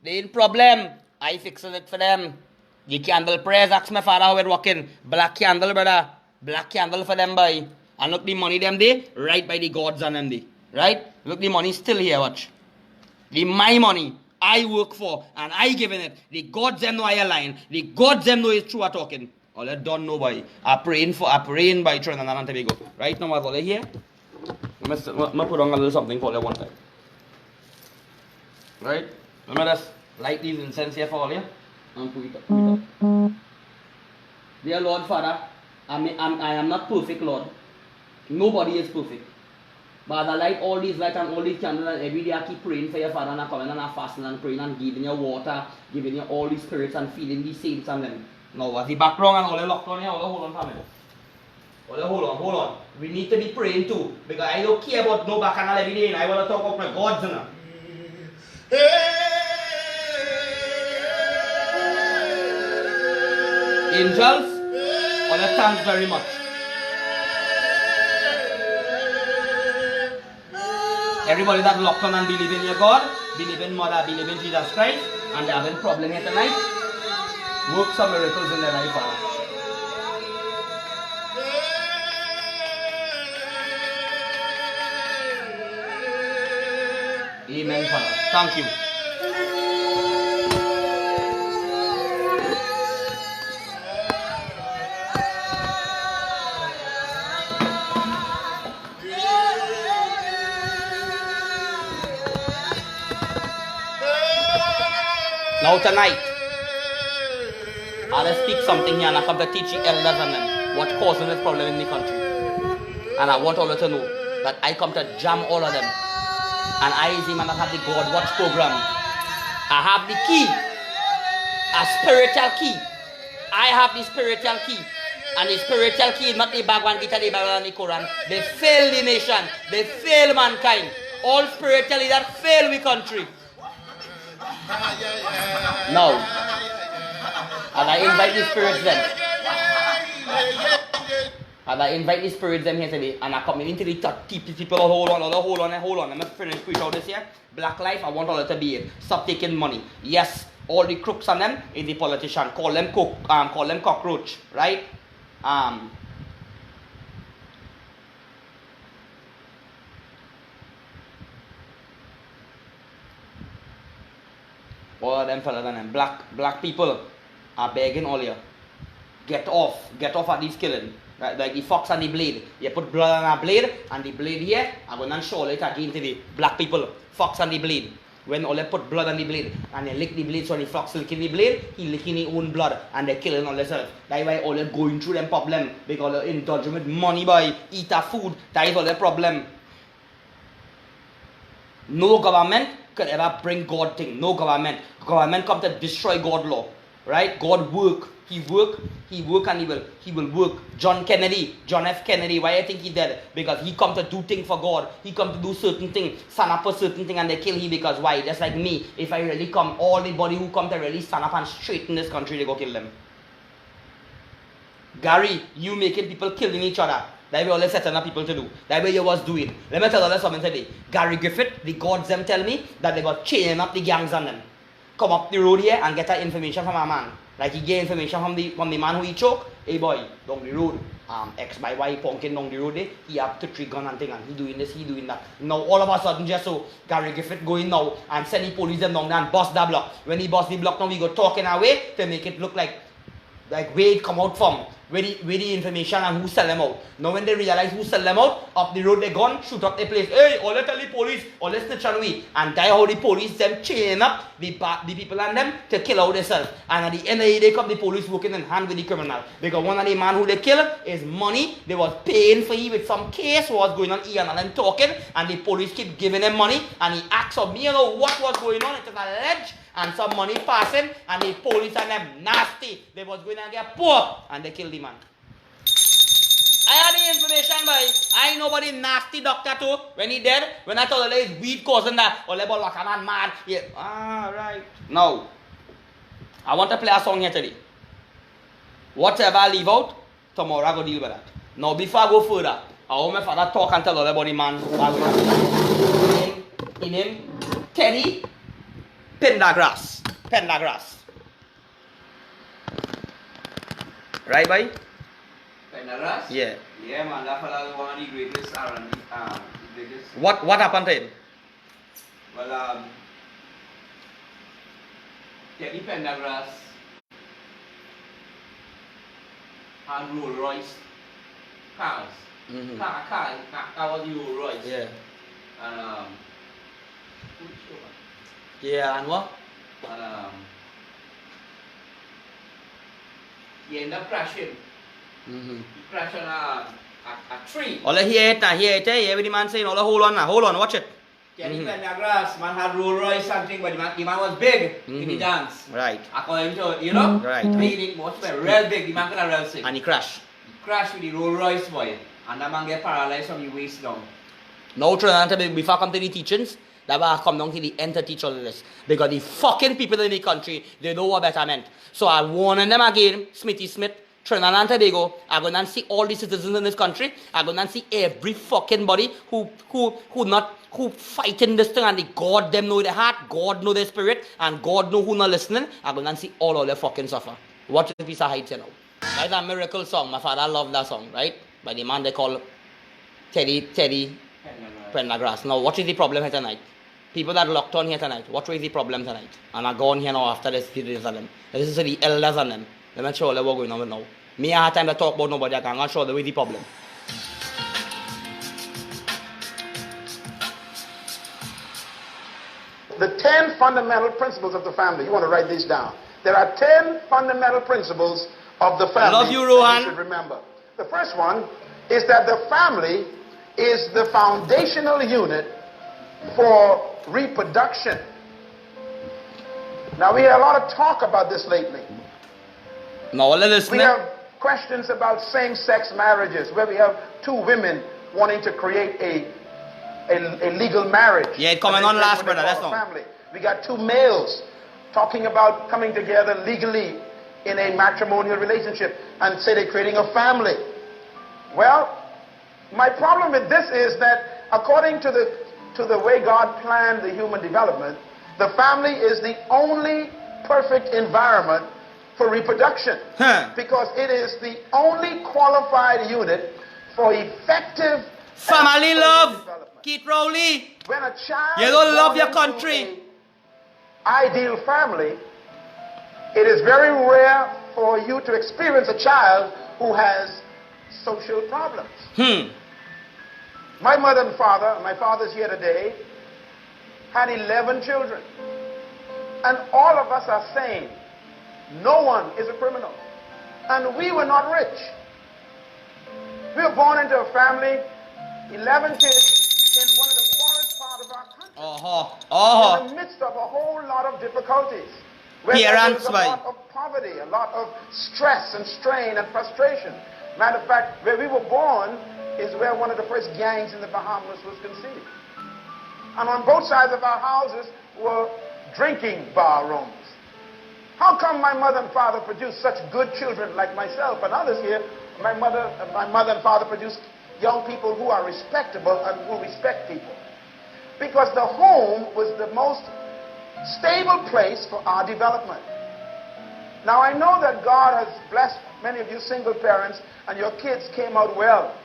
They in problem. I fixing it for them. The candle prayers, ask my father how it working. Black candle, brother. Black candle for them, boy. And look the money them they right by the gods and them they. Right? Look, the money still here, watch. The my money, I work for, and I giving it. The gods them know I lying. The gods them know it's true I talking. All I don't know by. I praying by Trinidad and Tobago. Right now, all here. I'm put on a little something for you one time. Right? Let me just light these incense here for all you. And put it up. Dear Lord Father, I am not perfect, Lord. Nobody is perfect. But I light all these lights and all these candles, and every day I keep praying for your Father, and I coming and I fasting and praying and giving you water, giving you all these spirits and feeding these saints and them. Now, as the background and all the locked on here, hold on, family. Hold on. We need to be praying too, because I don't care about no bacchanal every day, and I want to talk about my gods and angels, all the thanks very much. Everybody that locked on and believe in your God, believe in Mother, believe in Jesus Christ, and they having problem here tonight, work some miracles in their life, Father. Amen, Father. Thank you. Now tonight, I'll speak something here and I come to teach the elders and them what causing this problem in the country. And I want all of you to know that I come to jam all of them. And I is the man that have the God Watch program. I have the key, a spiritual key. I have the spiritual key. And the spiritual key is not the bag one guitar, the bag and the Quran. They fail the nation. They fail mankind. All spiritual leaders fail the country. Now, and I invite the spirits then. And I invite the spirits them here today. And I come into the people, hold on. Let me finish preach out this here. Black life, I want all of it to be it. Stop taking money. Yes, all the crooks on them is the politician. Call them cockroach, right? All of them fellas and them black people are begging all you. Get off at this killing. Right? Like the fox and the blade. You put blood on a blade and the blade here, I'm going to show it again to the black people. Fox and the blade. When all they put blood on the blade and they lick the blade, so the fox licking the blade, he licking his own blood and they killing all themselves. That's why all they're going through them problem because they're indulging with money by eat a food. That is all the problem. No government could ever bring God thing. No government. Government come to destroy God law. Right? God work. He work and he will work. John F. Kennedy, why I think he dead? Because he come to do things for God. He come to do certain things, stand up for certain thing and they kill him because why? Just like me. If I really come, all the body who come to really stand up and straighten this country, they go kill them. Gary, you making people killing each other. That way all setting up people to do. That way you was doing. Let me tell you something today. Gary Griffith, the gods them tell me that they got chaining up the gangs on them. Come up the road here and get that information from a man. Like he get information from the man who he choke. Hey boy, down the road. X by Y punking down the road there. He have to trigger gun and thing and he doing this, he doing that. Now all of a sudden just so Gary Griffith going now and send the police them down there and bust that block. When he bust the block now we go talking away to make it look like where it come out from, where the information and who sell them out. Now when they realize who sell them out, up the road they gone, shoot up the place. Hey, all they tell the police, all they snitch on we. And die how the police them chain up the people and them to kill out themselves. And at the end of the day come the police working in hand with the criminal. Because one of the man who they kill is money. They was paying for he with some case was going on here and them talking. And the police keep giving him money. And he asks of me, you know what was going on. It is alleged. And some money passing, and the police and them nasty. They was going to get poor, and they killed the man. I had the information, boy. I ain't nobody nasty doctor too. When he dead, when I told him weed causing that, or about like a man mad. Yeah, right. Now, I want to play a song here today. Whatever I leave out, tomorrow I go deal with that. Now, before I go further, I want my father talk and tell all about the man. In him, Teddy. Pendergrass. Right, boy? Pendergrass? Yeah. Yeah, man, that fella is one of the greatest R&B, greatest. What happened to him? Well, Teddy Pendergrass had Rolls Royce cars. Mm-hmm. Car was the Rolls Royce. Yeah. And yeah, and what? And he ended up crashing. Mm-hmm. He crashed on a tree. All I hear it now, every man saying, hold on, watch it. Teddy Pendergrass, man had Rolls Royce something, but the man was big in the dance. Right. According to, you know? Right. Big, real big, the man could have real sing. And he crashed. He crashed with the Rolls Royce boy, and that man get paralyzed from the waist down. Now, before I come to the teachings, that I come down to the end to teach all of this. Because the fucking people in the country, they know what better meant. So I warning them again, Smithy Smith, Trinidad and Tobago, I'm going to see all the citizens in this country. I'm going to see every fucking body who fighting this thing and the God them know their heart, God know their spirit, and God know who not listening. I'm going to see all of them fucking suffer. Watch this piece of heights, you know. That's a miracle song. My father loved that song, right? By the man they call Teddy Pendergrass. Now, what is the problem here tonight? People that locked on here tonight, what is the problem tonight? And are gone here now after this videos of them. This is the elders and them. Let me show you what's going on with now. Me, I had time to talk about nobody. I can't show you the problem. The 10 fundamental principles of the family. You want to write these down. There are 10 fundamental principles of the family. Love you, Rohan. You should remember. The first one is that the family is the foundational unit for reproduction. Now, we hear a lot of talk about this lately. Now, we have questions about same-sex marriages, where we have two women wanting to create a legal marriage. Yeah, it coming on last, brother. That's all. Family. We got two males talking about coming together legally in a matrimonial relationship and say they're creating a family. Well, my problem with this is that according to the way God planned the human development, the family is the only perfect environment for reproduction, because it is the only qualified unit for effective family love. Keith Rowley, when a child you don't love your country. Ideal family, it is very rare for you to experience a child who has social problems. My mother and father, my father's here today, had 11 children, and all of us are sane. No one is a criminal. And we were not rich. We were born into a family, 11 kids, in one of the poorest parts of our country. In the midst of a whole lot of difficulties. Where there was a lot of poverty, a lot of stress and strain and frustration. Matter of fact, where we were born is where one of the first gangs in the Bahamas was conceived. And on both sides of our houses were drinking bar rooms. How come my mother and father produced such good children like myself and others here? My mother and father produced young people who are respectable and who respect people. Because the home was the most stable place for our development. Now I know that God has blessed many of you single parents and your kids came out well.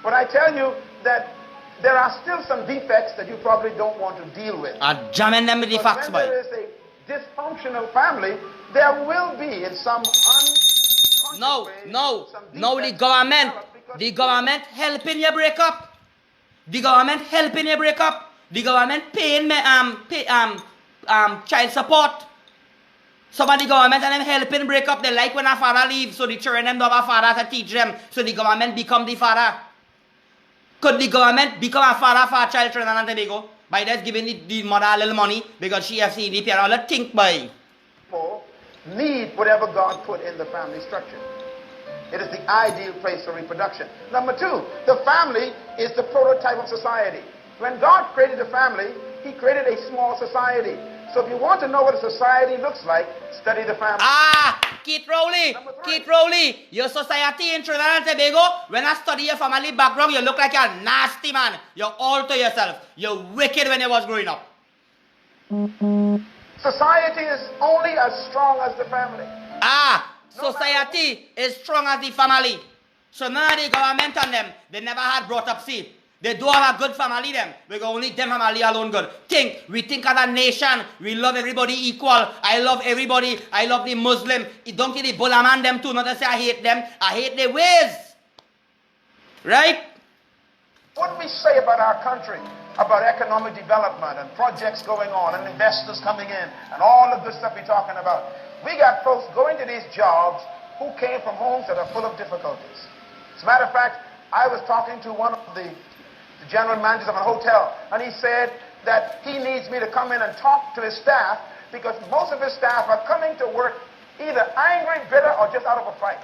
But I tell you that there are still some defects that you probably don't want to deal with. Jamming them with the Because facts, when boy. there is a dysfunctional family, there will be in some unconscious way, No, some the defects government, develop because the government helping you break up. The government helping you break up. The government paying me child support. Some of the government and them helping break up. They like when a father leaves, so the children them don't have a father to teach them. So the government become the father. Could the government become a father for a child Trinidad and Tobago by just giving the mother a little money because she has seen the parent? Let's think by. people need whatever God put in the family structure. It is the ideal place for reproduction. Number two, the family is the prototype of society. When God created the family, He created a small society. So if you want to know what a society looks like, study the family. Keith Rowley, your society in Trinidad and Tobago, when I study your family background, you look like a nasty man. You're all to yourself. You're wicked when you was growing up. Society is only as strong as the family. Society is strong as the family. So none of the government and them, they never had brought up seed. They do have a good family them. We go only them family alone good. We think as a nation, we love everybody equal. I love everybody. I love the Muslim. It don't get the Bulla man them too. Not to say I hate them. I hate their ways. Right? What we say about our country, about economic development and projects going on and investors coming in and all of this stuff we're talking about. We got folks going to these jobs who came from homes that are full of difficulties. As a matter of fact, I was talking to one of the general managers of a hotel, and he said that he needs me to come in and talk to his staff because most of his staff are coming to work either angry, bitter, or just out of a fight.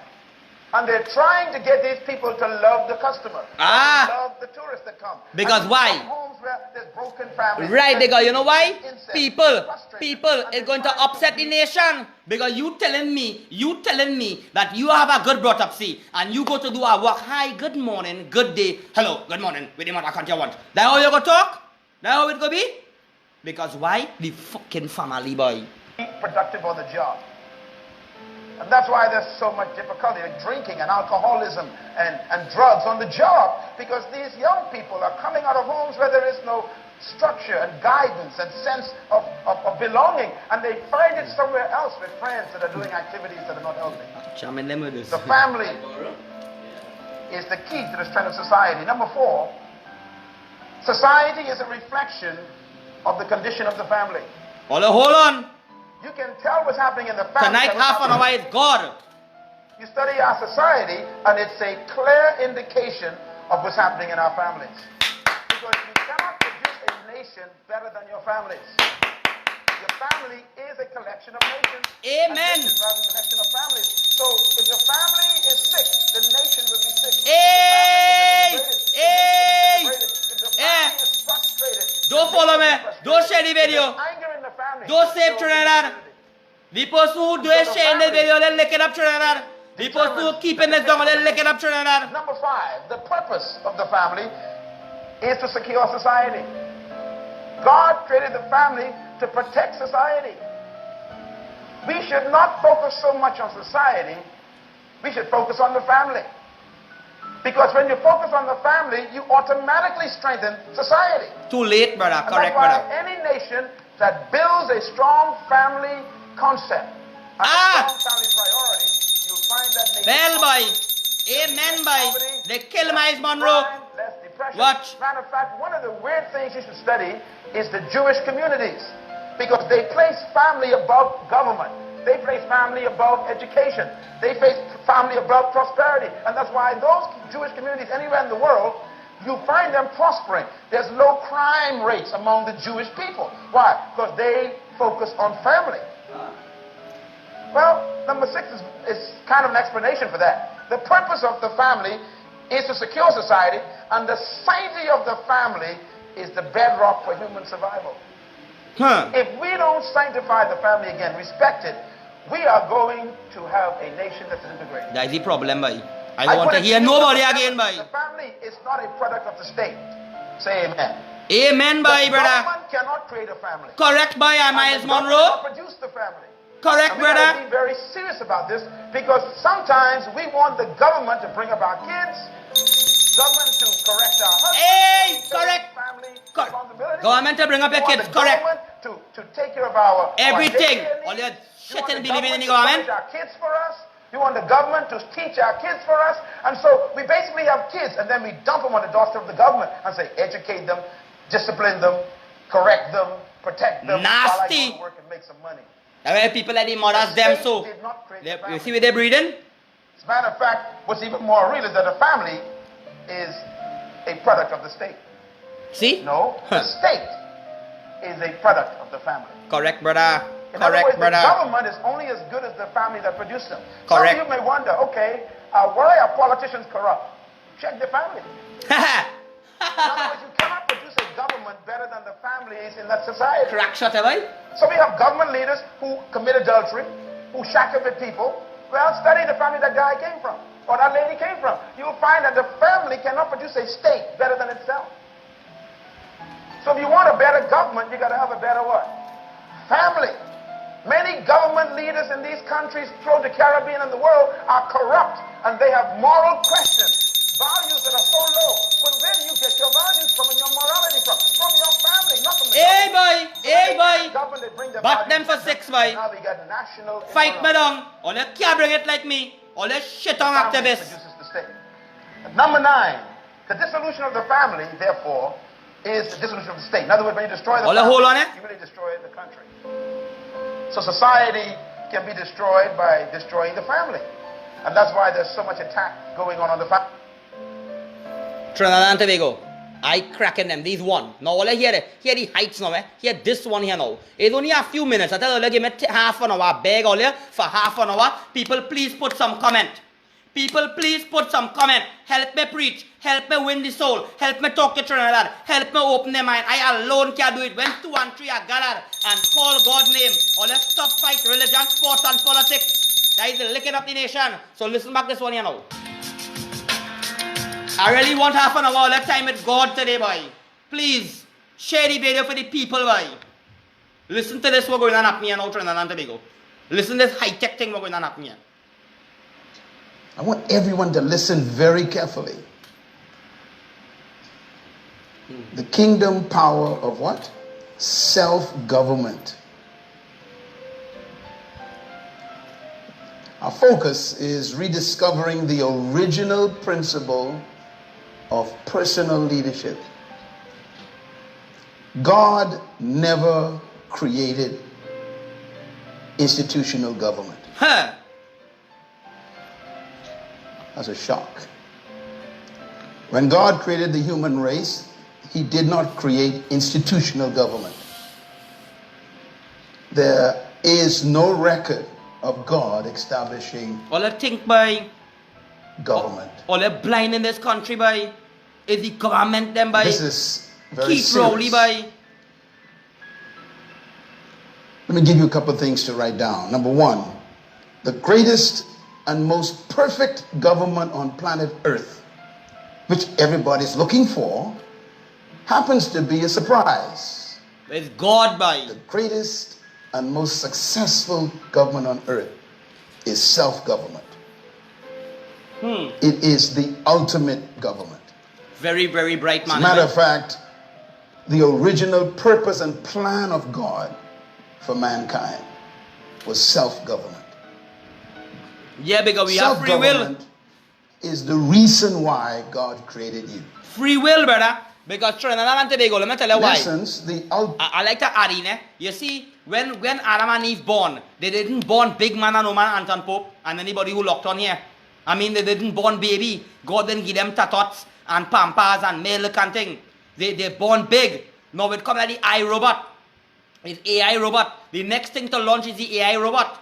And they're trying to get these people to love the customer, love the tourists that come. Because why? Homes where there's broken families. Right, because you know why? Incest, People frustration, is going to upset the nation. Because you telling me that you have a good brought up see, and you go to do a work. Hi, good morning, good day, hello, good morning, with the matter can't you want? That how you go talk? That how it go be? Because why? The fucking family boy. Be productive on the job. And that's why there's so much difficulty in drinking and alcoholism and drugs on the job. Because these young people are coming out of homes where there is no structure and guidance and sense of belonging. And they find it somewhere else with friends that are doing activities that are not healthy. The family is the key to the strength of society. Number four, society is a reflection of the condition of the family. Hold on. You can tell what's happening in the family. Tonight, half an hour is God. You study our society, and it's a clear indication of what's happening in our families. Because you cannot produce a nation better than your families. Your family is a collection of nations. Amen. And this is not a collection of families. So if the family is sick, the nation will be sick. If the family is frustrated, don't follow me. Don't share the video. Don't save Trinidad. The person who do is sharing the video, they'll lick it up Trinidad. The person who keeping this down, they'll lick it up Trinidad. Number five, the purpose of the family is to secure society. God created the family to protect society. We should not focus so much on society. We should focus on the family. Because when you focus on the family, you automatically strengthen society. Too late, brother. And Correct, that's why brother. any nation that builds a strong family concept and a strong family priority, you'll find that nation. Bell boy. Amen, boy. They kill Miles Monroe. Less depression. Watch. Matter of fact, one of the weird things you should study is the Jewish communities. Because they place family above government. They place family above education. They place family above prosperity. And that's why those Jewish communities anywhere in the world, you find them prospering. There's low crime rates among the Jewish people. Why? Because they focus on family. Well, number six is kind of an explanation for that. The purpose of the family is to secure society, and the sanctity of the family is the bedrock for human survival. If we don't sanctify the family again, respect it, we are going to have a nation that's integrated. That's the problem, boy. I don't want to hear nobody again, boy. The family is not a product of the state. Say amen. Amen, boy, The brother. government cannot create a family. Correct, boy, And Miles the government Monroe. cannot produce the family. Correct, And we gotta brother. be very serious about this because sometimes we want the government to bring up our kids, government to correct our husbands, Hey, correct. family Cor- responsibility. Government to bring up We your want kids, the correct. government to take care of our Everything. daycare All needs. your You shit want and the believing in the government government. to teach our kids for us. You want the government to teach our kids for us. And so we basically have kids and then we dump them on the doorstep of the government and say, educate them, discipline them, correct them, protect them. Nasty. While I go to work and make some money. That's why people like the mothers The them state so. did not create the You family. see where they're breathing? As a matter of fact, what's even more real is that a family is a product of the state. See? No, Huh. the state is a product of the family. Correct, brother. In other Correct, words, brother. the government is only as good as the family that produced them. Correct. Some of you may wonder, okay, why are politicians corrupt? Check the family. In other words, you cannot produce a government better than the families in that society. Crack shot, boy. So we have government leaders who commit adultery, who shackle the people. Well, study the family that guy came from, or that lady came from. You'll find that the family cannot produce a state better than itself. So if you want a better government, you got to have a better what? Family. Many government leaders in these countries throughout the Caribbean and the world are corrupt, and they have moral questions, values that are so low. But where do you get your values from and your morality from? From your family, not from the Hey, government. boy. Hey, boy. Government, they bring their Bat values them for with six, boy. Now we got national. Fight me immorality. down. All you can't bring it like me. All you shit on Family activists. produces the state. Number 9, the dissolution of the family, therefore, is the dissolution of the state. In other words, when you destroy the All you family, hold on it? you really destroy the country. So society can be destroyed by destroying the family. And that's why there's so much attack going on the family. Trinidad and Tobago. I cracking them. These one. Now all I hear it. Hear the heights now. Hear this one here now. It's only a few minutes. I tell you, give me half an hour. Beg all you for half an hour. People, please put some comment. People, please put some comment. Help me preach. Help me win the soul. Help me talk to Trinidad. Help me open their mind. I alone can do it. When 2 and 3 are gathered and call God's name. Or let's stop fight religion, sports and politics. That is the licking up the nation. So listen back this one here now. I really want half an hour. Let's time with God today, boy. Please share the video for the people, boy. Listen to this. What's going on up here now, Trinidad and Tobago. Listen to this high-tech thing. What's going on up here. I want everyone to listen very carefully. The kingdom power of what? Self-government. Our focus is rediscovering the original principle of personal leadership. God never created institutional government. Huh. That's a shock. When God created the human race, He did not create institutional government. There is no record of God establishing All I think, boy. government. All they blind in this country, boy. Is the government them, boy. This is very Keith Rowley, serious. boy. Let me give you a couple of things to write down. Number one, the greatest and most perfect government on planet Earth, which everybody's looking for, happens to be a surprise. It's God, boy. The greatest and most successful government on earth is self-government. It is the ultimate government. Very, very bright As man. a matter of fact, the original purpose and plan of God for mankind was self-government. Yeah, because we have free will. Self-government is the reason why God created you. Free will, brother. Because Trinidad and Tobago, let me tell you In why. essence, I like to add in, you see, when Adam and Eve born, they didn't born big man and woman Anton Pope and anybody who locked on here. I mean, they didn't born baby. God didn't give them tatots and pampas and milk and thing. They born big. Now it comes like the iRobot. It's AI robot. The next thing to launch is the AI robot.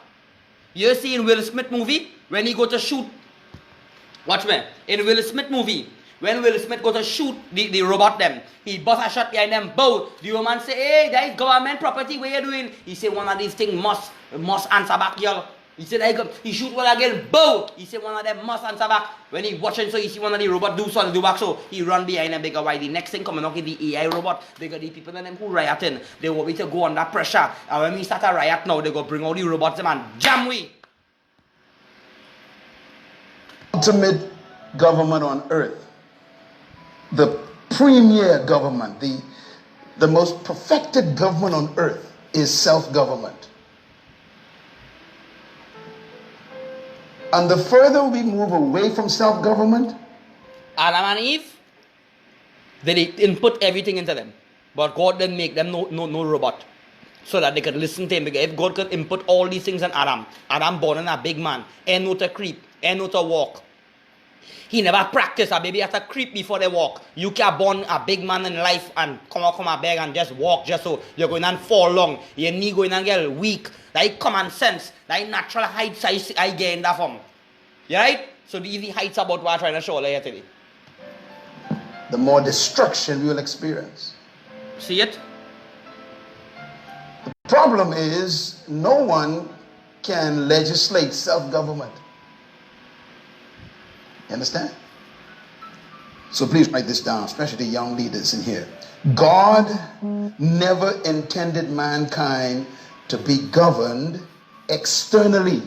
You see in Will Smith movie, when he go to shoot, watch me, in Will Smith movie, when Will Smith go to shoot the robot them, he bust a shot behind them both. The woman say, hey, that is government property, what you doing? He say, one of these things must answer back, y'all. He said, he shoot one again, boom! He said one of them must answer back. When he watching, so he see one of the robot do something, do back, so he run behind them, bigger why the next thing coming up is the AI robot. They got the people in them who rioting. They want me to go under pressure. And when we start a riot now, they go bring all the robots them and jam we. Ultimate government on earth, the premier government, the most perfected government on earth is self-government. And the further we move away from self-government, Adam and Eve, they input everything into them. But God didn't make them no robot. So that they could listen to him. Because if God could input all these things in Adam born in a big man, ain't no to creep, ain't no to walk. He never practiced. A baby has to creep before they walk. You can born a big man in life and come out from a bag and just walk just so you're going and fall long. Your knee going and get weak. That common sense. That natural heights I gain that from. You right? So the easy heights about what I'm trying to show you here today. the more destruction we will experience. See it? The problem is no one can legislate self-government. You understand? So please write this down, especially the young leaders in here. God never intended mankind to be governed externally.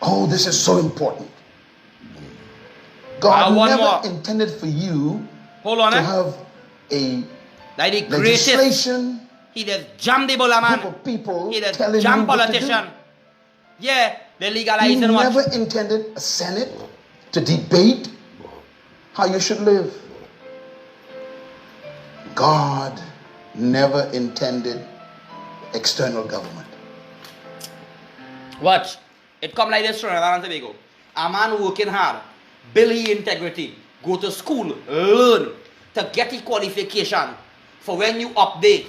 Oh, this is so important. God never intended for you to have a legislation. He just jammed the ball, man. People he just telling jam you politician. What to do. Yeah, they legalized He and what? never intended a Senate to debate how you should live. God never intended external government. Watch. It come like this from Trinidad and Tobago. A man working hard, build his integrity, go to school, learn to get his qualification for when you update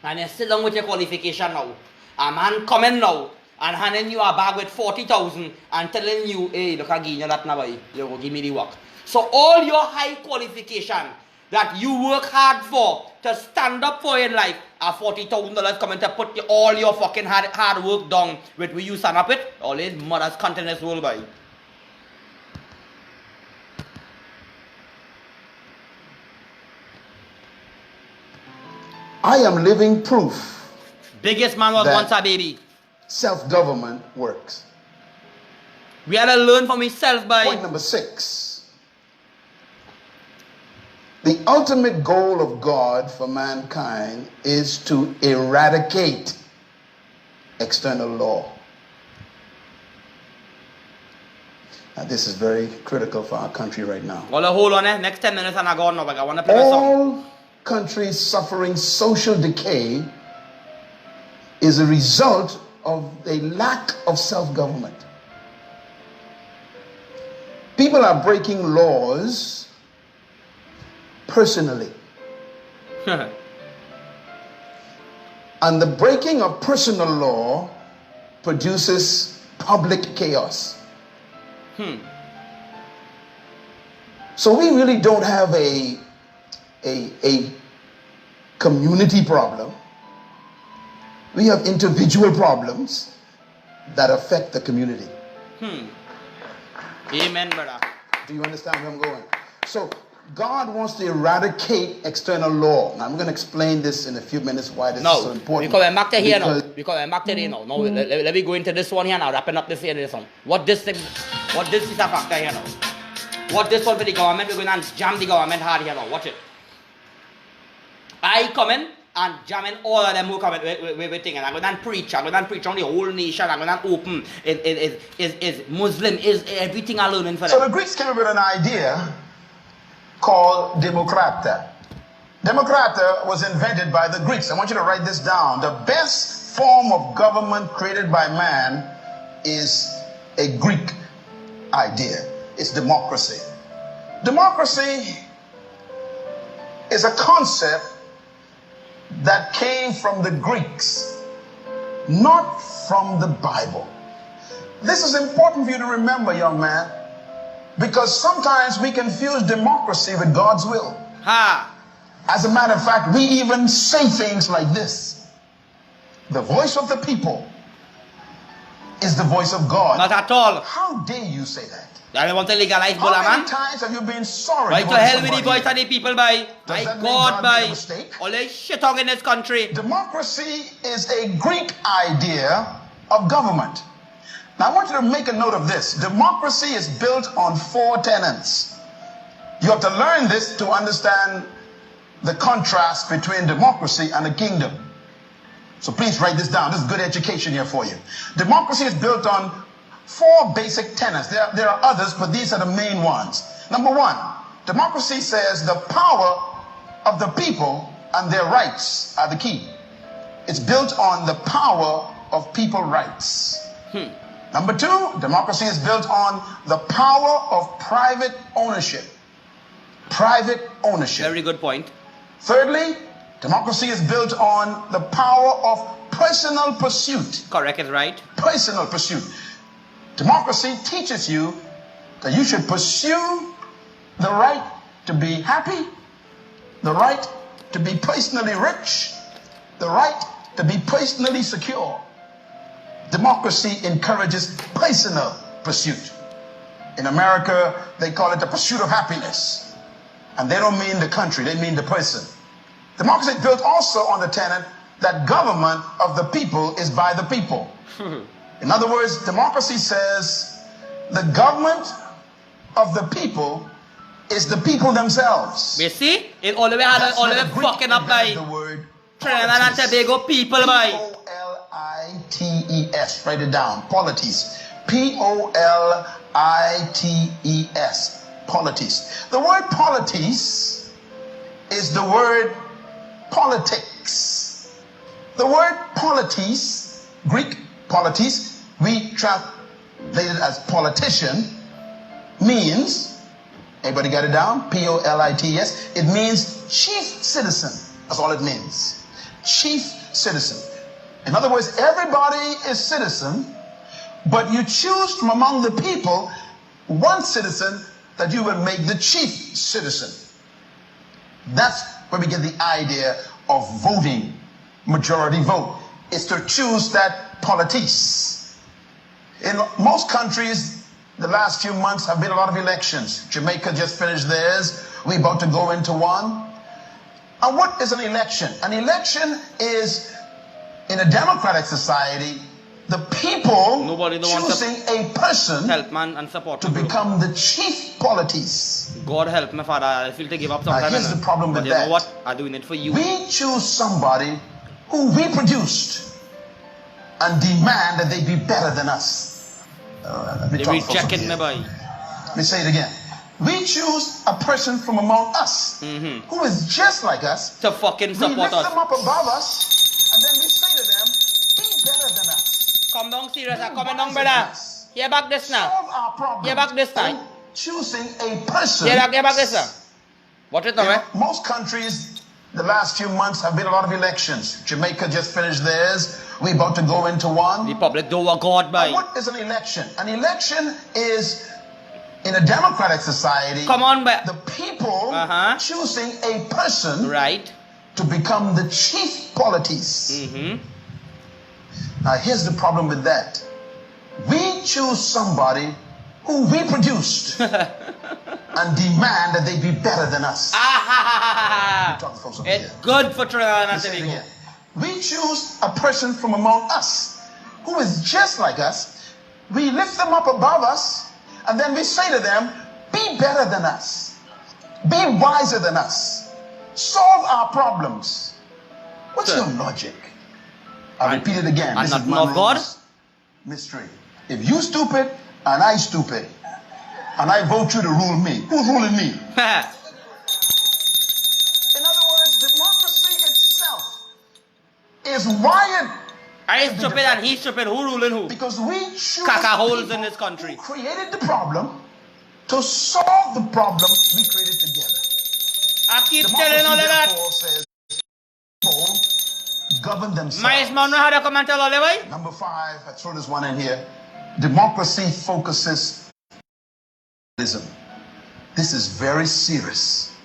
and you sit down with your qualification now. A man coming now and handing you a bag with 40,000 and telling you, hey, look, I give you that now, you go give me the work. So all your high qualification that you work hard for to stand up for in life are $40,000 coming to put all your fucking hard work down with where you stand up with. All these mothers content this world by. I am living proof. Biggest man was once a baby. Self-government works. We had to learn from himself by. Point number 6. The ultimate goal of God for mankind is to eradicate external law. Now, this is very critical for our country right now. Well, hold on, next 10 minutes and I go on now. I want to play a song. All countries suffering social decay is a result of a lack of self-government. People are breaking laws personally. And the breaking of personal law produces public chaos. So we really don't have a community problem. We have individual problems that affect the community. Amen, brother. Do you understand where I'm going? So God wants to eradicate external law. Now I'm going to explain this in a few minutes why this is so important. Because we're back to here now. Because we're back to here now. Now let me go into this one here now. Wrapping up this here and this one. What this is a factor here now. What this one for the government, we're going to jam the government hard here now. Watch it. I come in and jamming all of them who come in with things. I'm going to preach. I'm going to preach on the whole nation. I'm going to open. Is Muslim. Is everything I'm learning for them. So the Greeks came up with an idea called Democrata. Democrata was invented by the Greeks. I want you to write this down. The best form of government created by man is a Greek idea. It's democracy. Democracy is a concept that came from the Greeks, not from the Bible. This is important for you to remember, young man, because sometimes we confuse democracy with God's will. As a matter of fact, we even say things like this. the voice of the people is the voice of God. Not at all. How dare you say that? I want to legalize How Bola, many man. times have you been sorry? Right to towards hell with the somebody? voice of the people, by. Does My that mean God, God made a by. mistake? All this shit talk in this country. Democracy is a Greek idea of government. Now I want you to make a note of this. Democracy is built on 4 tenets. You have to learn this to understand the contrast between democracy and a kingdom. So please write this down. This is good education here for you. Democracy is built on 4 basic tenets. There are others, but these are the main ones. Number 1, democracy says the power of the people and their rights are the key. It's built on the power of people rights. Number 2, democracy is built on the power of private ownership. Private ownership. Very good point. Thirdly, democracy is built on the power of personal pursuit. Correct is right. Personal pursuit. Democracy teaches you that you should pursue the right to be happy, the right to be personally rich, the right to be personally secure. Democracy encourages personal pursuit. In America, they call it the pursuit of happiness. And they don't mean the country, they mean the person. Democracy is built also on the tenet that government of the people is by the people. In other words, democracy says the government of the people is the people themselves. You see? It all the way had all the way fucking up by the word Trinidad and Tobago people, by. Polites. Write it down. Polites. Polites. Polites. The word polites is the word politics. The word polites, Greek polites, we translate it as politician, means, everybody got it down? Polites. It means chief citizen. That's all it means. Chief citizen. In other words, everybody is citizen, but you choose from among the people one citizen that you will make the chief citizen. That's where we get the idea of voting, majority vote. It's to choose that politis. In most countries, the last few months have been a lot of elections. Jamaica just finished theirs. We're about to go into one. And what is an election? An election is, in a democratic society, the people choosing a person help, man, and support to become the chief politis. God help me, Father. I feel to give up Now, sometimes. here's the problem with but you that. know what? I'm doing it for you. We choose somebody who we produced and demand that they be better than us. They rejected me, boy. Let me say it again. We choose a person from among us who is just like us to fucking we support lift us. them up above us, and then we say to them, be better than us. Come down serious. I'm coming wiser down, than brother. us. Hear back this now. Solve our problems. Hear back this time. Choosing a person. Hear back this now. What is it, Most countries, the last few months have been a lot of elections. Jamaica just finished theirs. We're about to go into one. The public do what God by. And what is an election? An election is, in a democratic society, Come on, the people choosing a person right to become the chief politis. Now here's the problem with that. We choose somebody who we produced and demand that they be better than us. It's good for Trinidad and Tobago. We choose a person from among us who is just like us. We lift them up above us, and then we say to them, be better than us. Be wiser than us. Solve our problems. What's your logic? I'll repeat it again. And This not is my God? mystery. If you stupid and I stupid, and I vote you to rule me, who's ruling me? In other words, democracy itself is wired. I stupid and he's stupid. Who ruling who? Because we choose Caca holes people in this country. who created the problem to solve the problem we created together. I keep telling all of that. Says people govern themselves. My man know how to come and tell all the way. Number 5, I throw this one in here. Democracy focuses. This is very serious.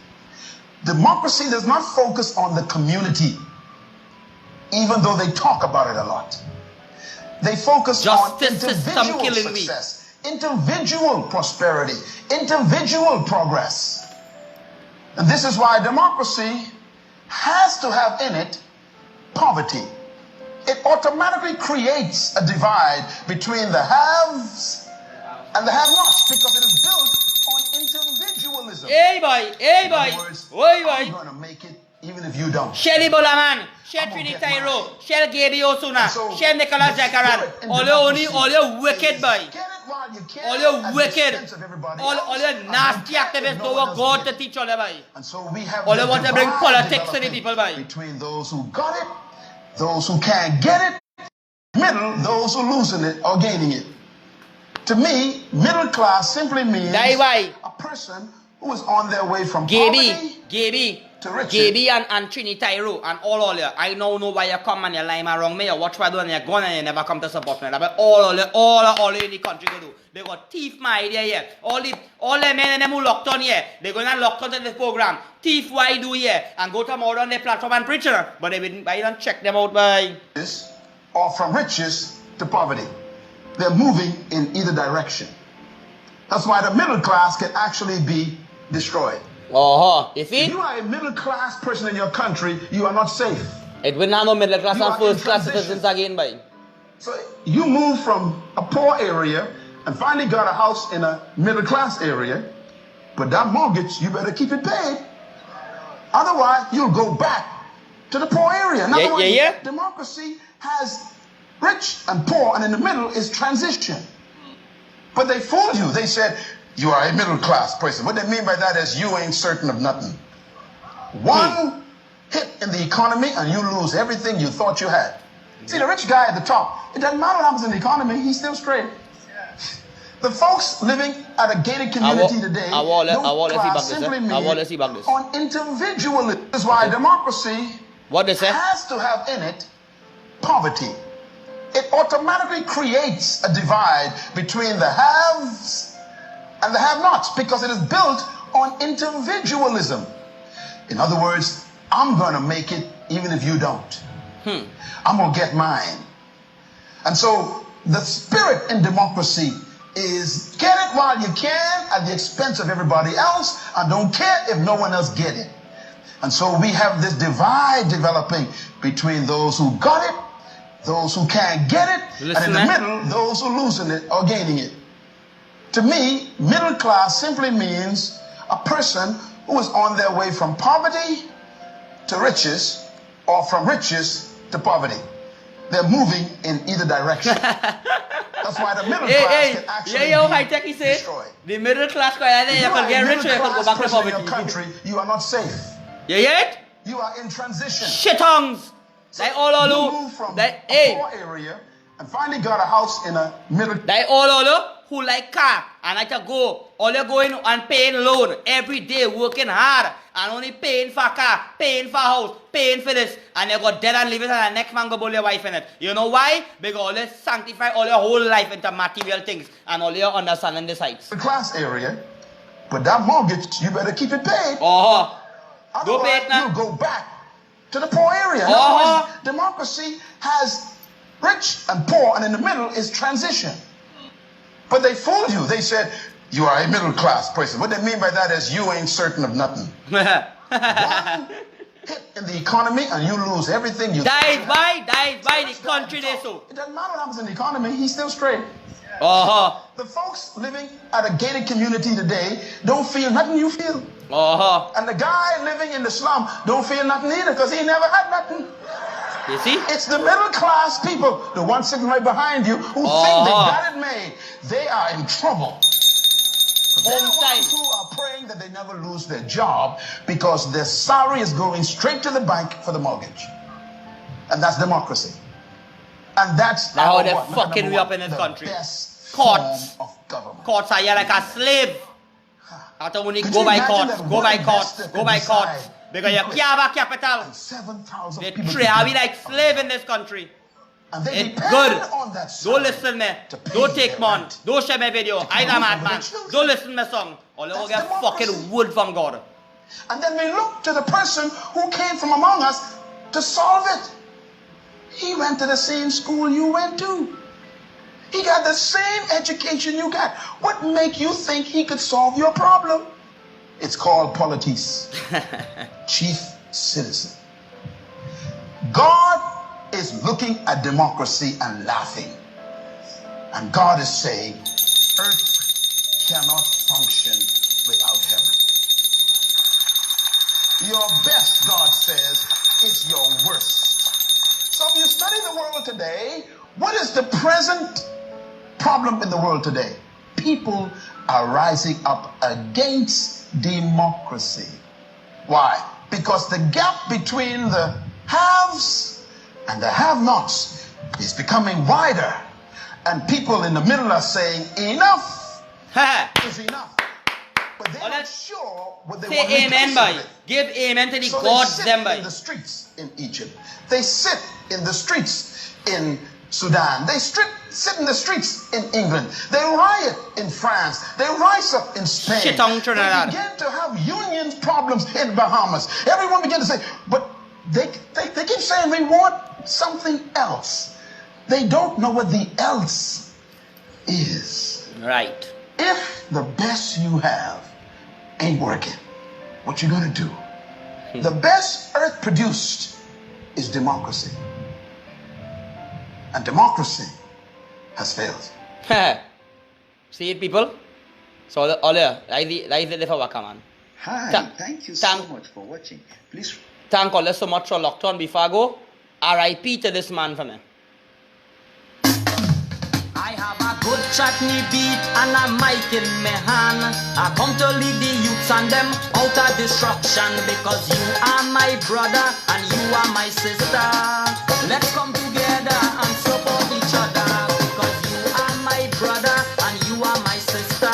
Democracy does not focus on the community. even though they talk about it a lot. They focus on Justice system individual killing me. success, individual prosperity, individual progress. And this is why democracy has to have in it poverty. It automatically creates a divide between the haves and the have-nots because it is built on individualism. Hey boy, hey boy, In other words, oi I'm boy. going to make it even if you don't. Shelly Bolaman, Shell I'm gonna Trini get Tyro, mine. Shell Gaby Osuna, So, Shell Nicholas the Jackaran. spirit in All democracy you wicked is boy. get it while you can All at you the wicked. expense of everybody All else, you and nasty don't care if activists no don't one want else God gets to it. teach all boy. And so we have All the you want to bring divide politics to the developing people boy. between those who got it, those who can't get it, middle, those who losing it or gaining it. To me, middle class simply means That why a person who is on their way from Gaby poverty to riches. Gaby and Trini Tyro and all you. I now know why you come and you lie around me. You watch what I do and you're gone and you never come to support me. But all you in the country go do. They got thief my idea here. All the men and them who locked on here. They're going to lock on to the program. Thief why do here and go tomorrow on the platform and preach. But they wouldn't. I don't check them out by. Or from riches to poverty. They're moving in either direction. That's why the middle class can actually be destroyed. If you are a middle class person in your country, you are not safe. It will not no middle class You and are first in class transition. citizens again by. So you move from a poor area and finally got a house in a middle class area, but that mortgage, you better keep it paid. Otherwise, you'll go back to the poor area. In other words, democracy has rich and poor, and in the middle is transition. But they fooled you. They said, you are a middle class person. What they mean by that is you ain't certain of nothing. One hit in the economy and you lose everything you thought you had. See, the rich guy at the top, it doesn't matter what happens in the economy, he's still straight. The folks living at a gated community today simply mean on individualism. This is why democracy has to have in it poverty. It automatically creates a divide between the haves and the have-nots because it is built on individualism. In other words, I'm going to make it even if you don't. I'm going to get mine. And so the spirit in democracy is get it while you can at the expense of everybody else and don't care if no one else get it. And so we have this divide developing between those who got it, those who can't get it, and in the middle, those who losing it or gaining it. To me, middle class simply means a person who is on their way from poverty to riches or from riches to poverty. They're moving in either direction. That's why the middle class can actually be destroyed. The middle class can get rich and go back to poverty. In your country, you are not safe. You are in transition. Shittongs. So you move from a poor area and finally got a house in a middle. They all who like car and like to go. All you going and paying loan every day, working hard and only paying for car, paying for house, paying for this, and you got dead and leave it and the next man go bull your wife in it. You know why? Because all you sanctify all your whole life into material things and all you understand in the sites. The class area, but that mortgage you better keep it paid. Go pay it now. You'll go back to the poor area. In other words, democracy has rich and poor, and in the middle is transition. But they fooled you. They said, you are a middle class person. What they mean by that is you ain't certain of nothing. One hit in the economy and you lose everything you dies by the country they so. It doesn't matter what happens in the economy, he's still straight. The folks living at a gated community today don't feel nothing you feel. And the guy living in the slum don't feel nothing either because he never had nothing. You see? It's the middle class people, the ones sitting right behind you, who think they got it made. They are in trouble. They're the ones who are praying that they never lose their job because their salary is going straight to the bank for the mortgage. And that's democracy. And that's how they're fucking we up in this country. Courts. Courts are here like a slave. After when you go by courts, go by courts, go by courts. Because you can't have capital. They treat we like slave in this country. It's good. Don't listen me. Don't take man. Don't share my video. I'm a madman. Don't listen to my song. All you get fucking wood from God. And then we look to the person who came from among us to solve it. He went to the same school you went to. He got the same education you got. What make you think he could solve your problem? It's called politics. Chief citizen. God is looking at democracy and laughing. And God is saying, earth cannot function without heaven. Your best, God says, is your worst. So if you study the world today, what is the present problem in the world today? People are rising up against democracy. Why? Because the gap between the haves and the have-nots is becoming wider. And people in the middle are saying, enough is enough. But they're not sure what they want to say amen, boy. with. Give amen to the So gods, they them, sit boy. in the streets in Egypt. They sit in the streets in Sudan. They sit in the streets in England. They riot in France. They rise up in Spain. Shit on They Trinidad. begin to have union problems in Bahamas. Everyone began to say, but they keep saying we want something else. They don't know what the else is. Right. If the best you have ain't working, what you gonna do? The best earth produced is democracy. And democracy has failed. See it, people? So, all there, like the for Waka, man. Hi, thank you so much for watching. Please Thank all so much for locked on. Before I go, RIP to this man for me. I have a good chutney beat and a mic in my hand. I come to lead the youths and them out of destruction, because you are my brother and you are my sister. Let's come together and support each other, because you are my brother and you are my sister.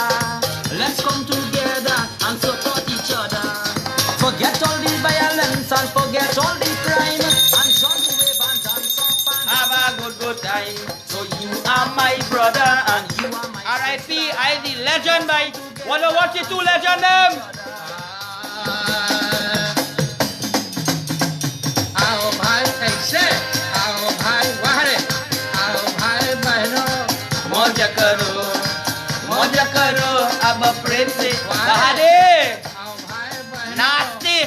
Let's come together and support each other. Forget all the violence and forget all the crime, and jump, wave and dance up and Have a good time. so you are my brother and you are my RIP, I the legend, by. Wanna watch it too, legend them? आओ भाई कैसे आओ भाई वारे आओ भाई बहनों मौज करो, अब प्रेम से बहादे. आओ भाई बहनों Nasty.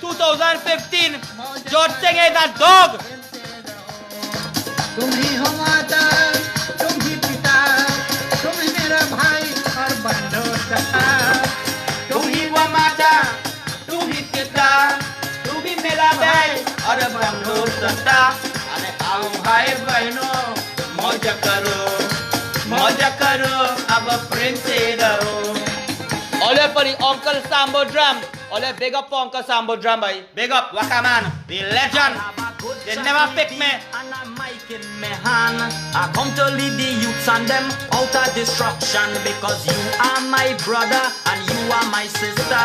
2015. George Singh is a dog. तुम ही हो माता तुम ही पिता तुम ही मेरा भाई और बंधु सखा तुम ही वो माता, तुम ही पिता, तुम ही मेरा भाई और बंधु सत्ता. अरे आओ भाई बहनों, मौज करो, अब प्रेम से रहो. Ole for the Uncle Sambo drum. Ole big up for Uncle Sambo drum, boy. Big up, Waka man, the legend. They never pick me. And a mic in my hand. I come to lead the youths and them out of destruction, because you are my brother and you are my sister.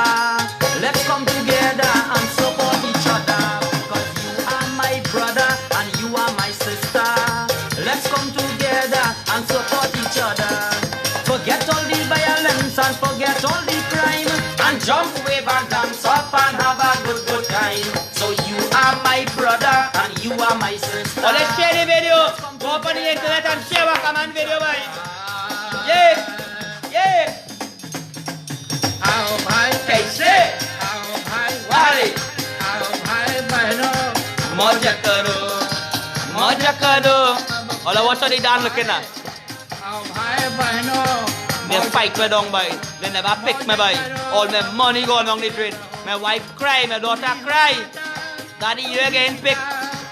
Let's come together and support each other, because you are my brother and you are my sister. Let's come together and support each other. Forget all the violence and forget all the crime, And jump, wave and dance up and have a good time. so you are my brother and you are my sister. Ole share the video. Go up on the internet and share Waka man video, boy. Yeah. आओ भाई कैसे? आओ भाई वाले. आओ भाई बहनों मौज करो. Ole watch how they dance looking at. आओ भाई बहनों They fight me down, boy. They never pick me, boy. All my money gone on the drain. My wife cry, my daughter cry. Daddy, you again picked.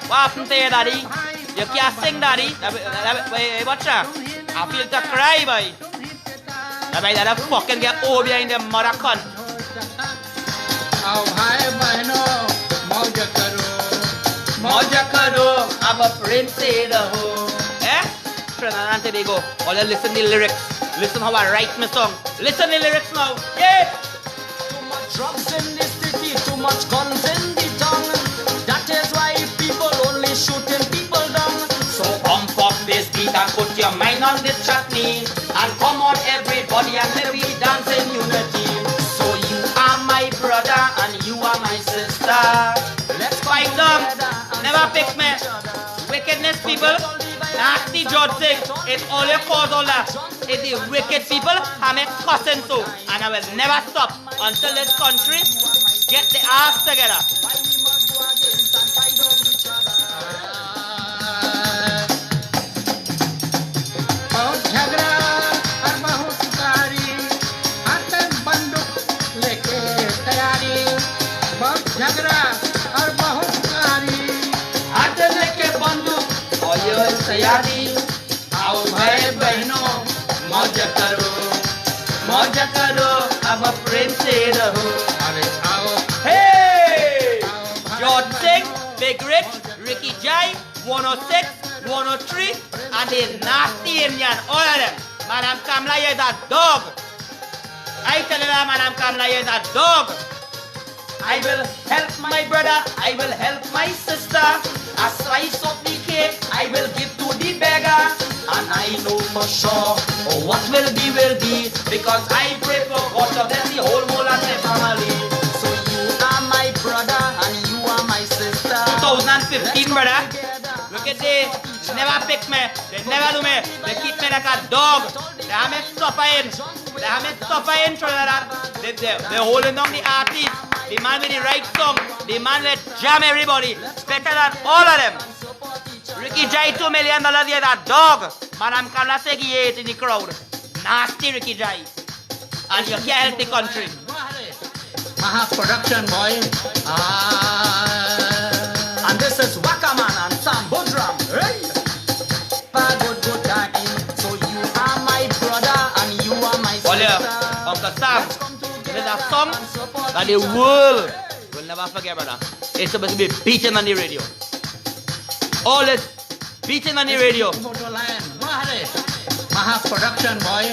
What happened to you, daddy? You can't sing, daddy. Wait, watch that. I feel to cry, boy. That fucking get old behind the mother cunt. आओ भाई बहनों मौज करो अब प्रेम से रहो. Eh? Trinidad and Tobago. All you listen the lyrics. Listen how I write my song. Listen the lyrics now. Yeah. Too much drugs in the city, too much guns in the town. That is why people only shooting people down. So pump up this beat and put your mind on this chutney. And come on everybody and let we dance in unity. So you are my brother and you are my sister. Let's fight them. together and Never support pick me. each other. Wicked people, nasty judging, it's all your cause all that. It's the wicked people I'm cussing so. And I will never stop until this country get the ass together. बहुत झगड़ा और बहुत गाड़ी, हाथ में बंदूक लेके तैयारी। बहुत झगड़ा और बहुत गाड़ी, हाथ लेके बंदूक और ये तैयारी। आओ भाई बहनों मौज करो अब प्रेम से रहो। अरे आओ Hey! George Singh, Big Rich, Ricky Jai, 106, 103, and the nasty Indian, all of them. Madam Kamla is a dog. I tell you that Madam Kamla is a dog. I will help my brother, I will help my sister. A slice of the cake I will give to the beggar. And I know for sure what will be, because I pray for God to bless the whole world and the family. So you are my brother and you are my sister. 2015, brother. Look at this. They never pick me. They never do me. They keep me like a dog. They have me suffering. They have me suffering through that. They're holding on the artist. The man with the right song. The man that jam everybody. Better than all of them. Ricky Jai, $2 million is a dog. Madam Kamla Segi is in the crowd. Nasty Ricky Jai. And you can't help the country. Maha production boy. And this is Wakaman and Sam Budram. Hey! Good time. So you are my brother and you are my Olha, sister. Uncle Sam, there's a song that the world will never forget, brother. It's supposed to be beaten on the radio. All this beaten on the radio. Maha production boy.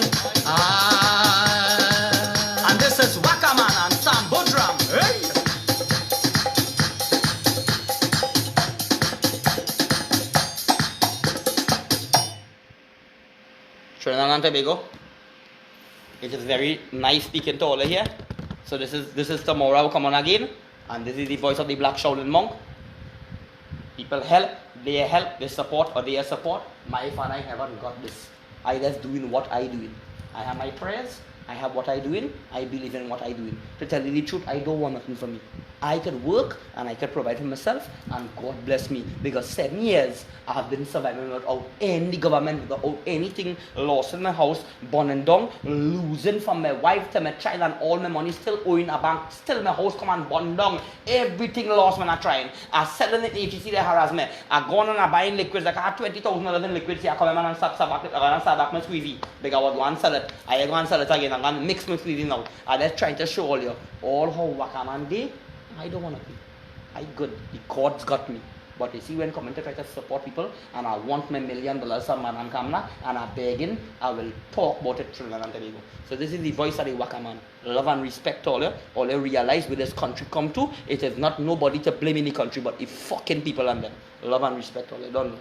And this is Wakaman and Sam Budram. Hey! Trinidad and Tobago. It is very nice speaking to all of you. So this is tomorrow come on again, and this is the voice of the Black Shaolin Monk. People help, they support, or they support. My father, I haven't got this. I just doing what I doing. I have my prayers, I have what I doing, I believe in what I doing. To tell you the truth, I don't want nothing from me. I could work and I could provide for myself, and God bless me, because 7 years I have been surviving without any government, without anything, lost in my house, burning down, losing from my wife to my child, and all my money still owing a bank, still my house come and burn down, everything lost when I trying. I selling it HEC, they harass me. I gone and I buying liquids, like I had $20,000 in liquids here, I come and I start back my squeezy, because I was going to sell it, I go and sell it again, I'm going to mix my squeezy now. I'm just trying to show all you, all how Wakaman did. I don't want to be. I good. The God's got me. But you see, when come to try to support people, and I want my $1 million from Madam Kamla, and I'm begging, I will talk about it Trinidad and Tobago. So this is the voice of the Wakaman. Love and respect to all you. All you realize where this country come to, it is not nobody to blame in the country, but the fucking people and them. Love and respect to all you. Don't know.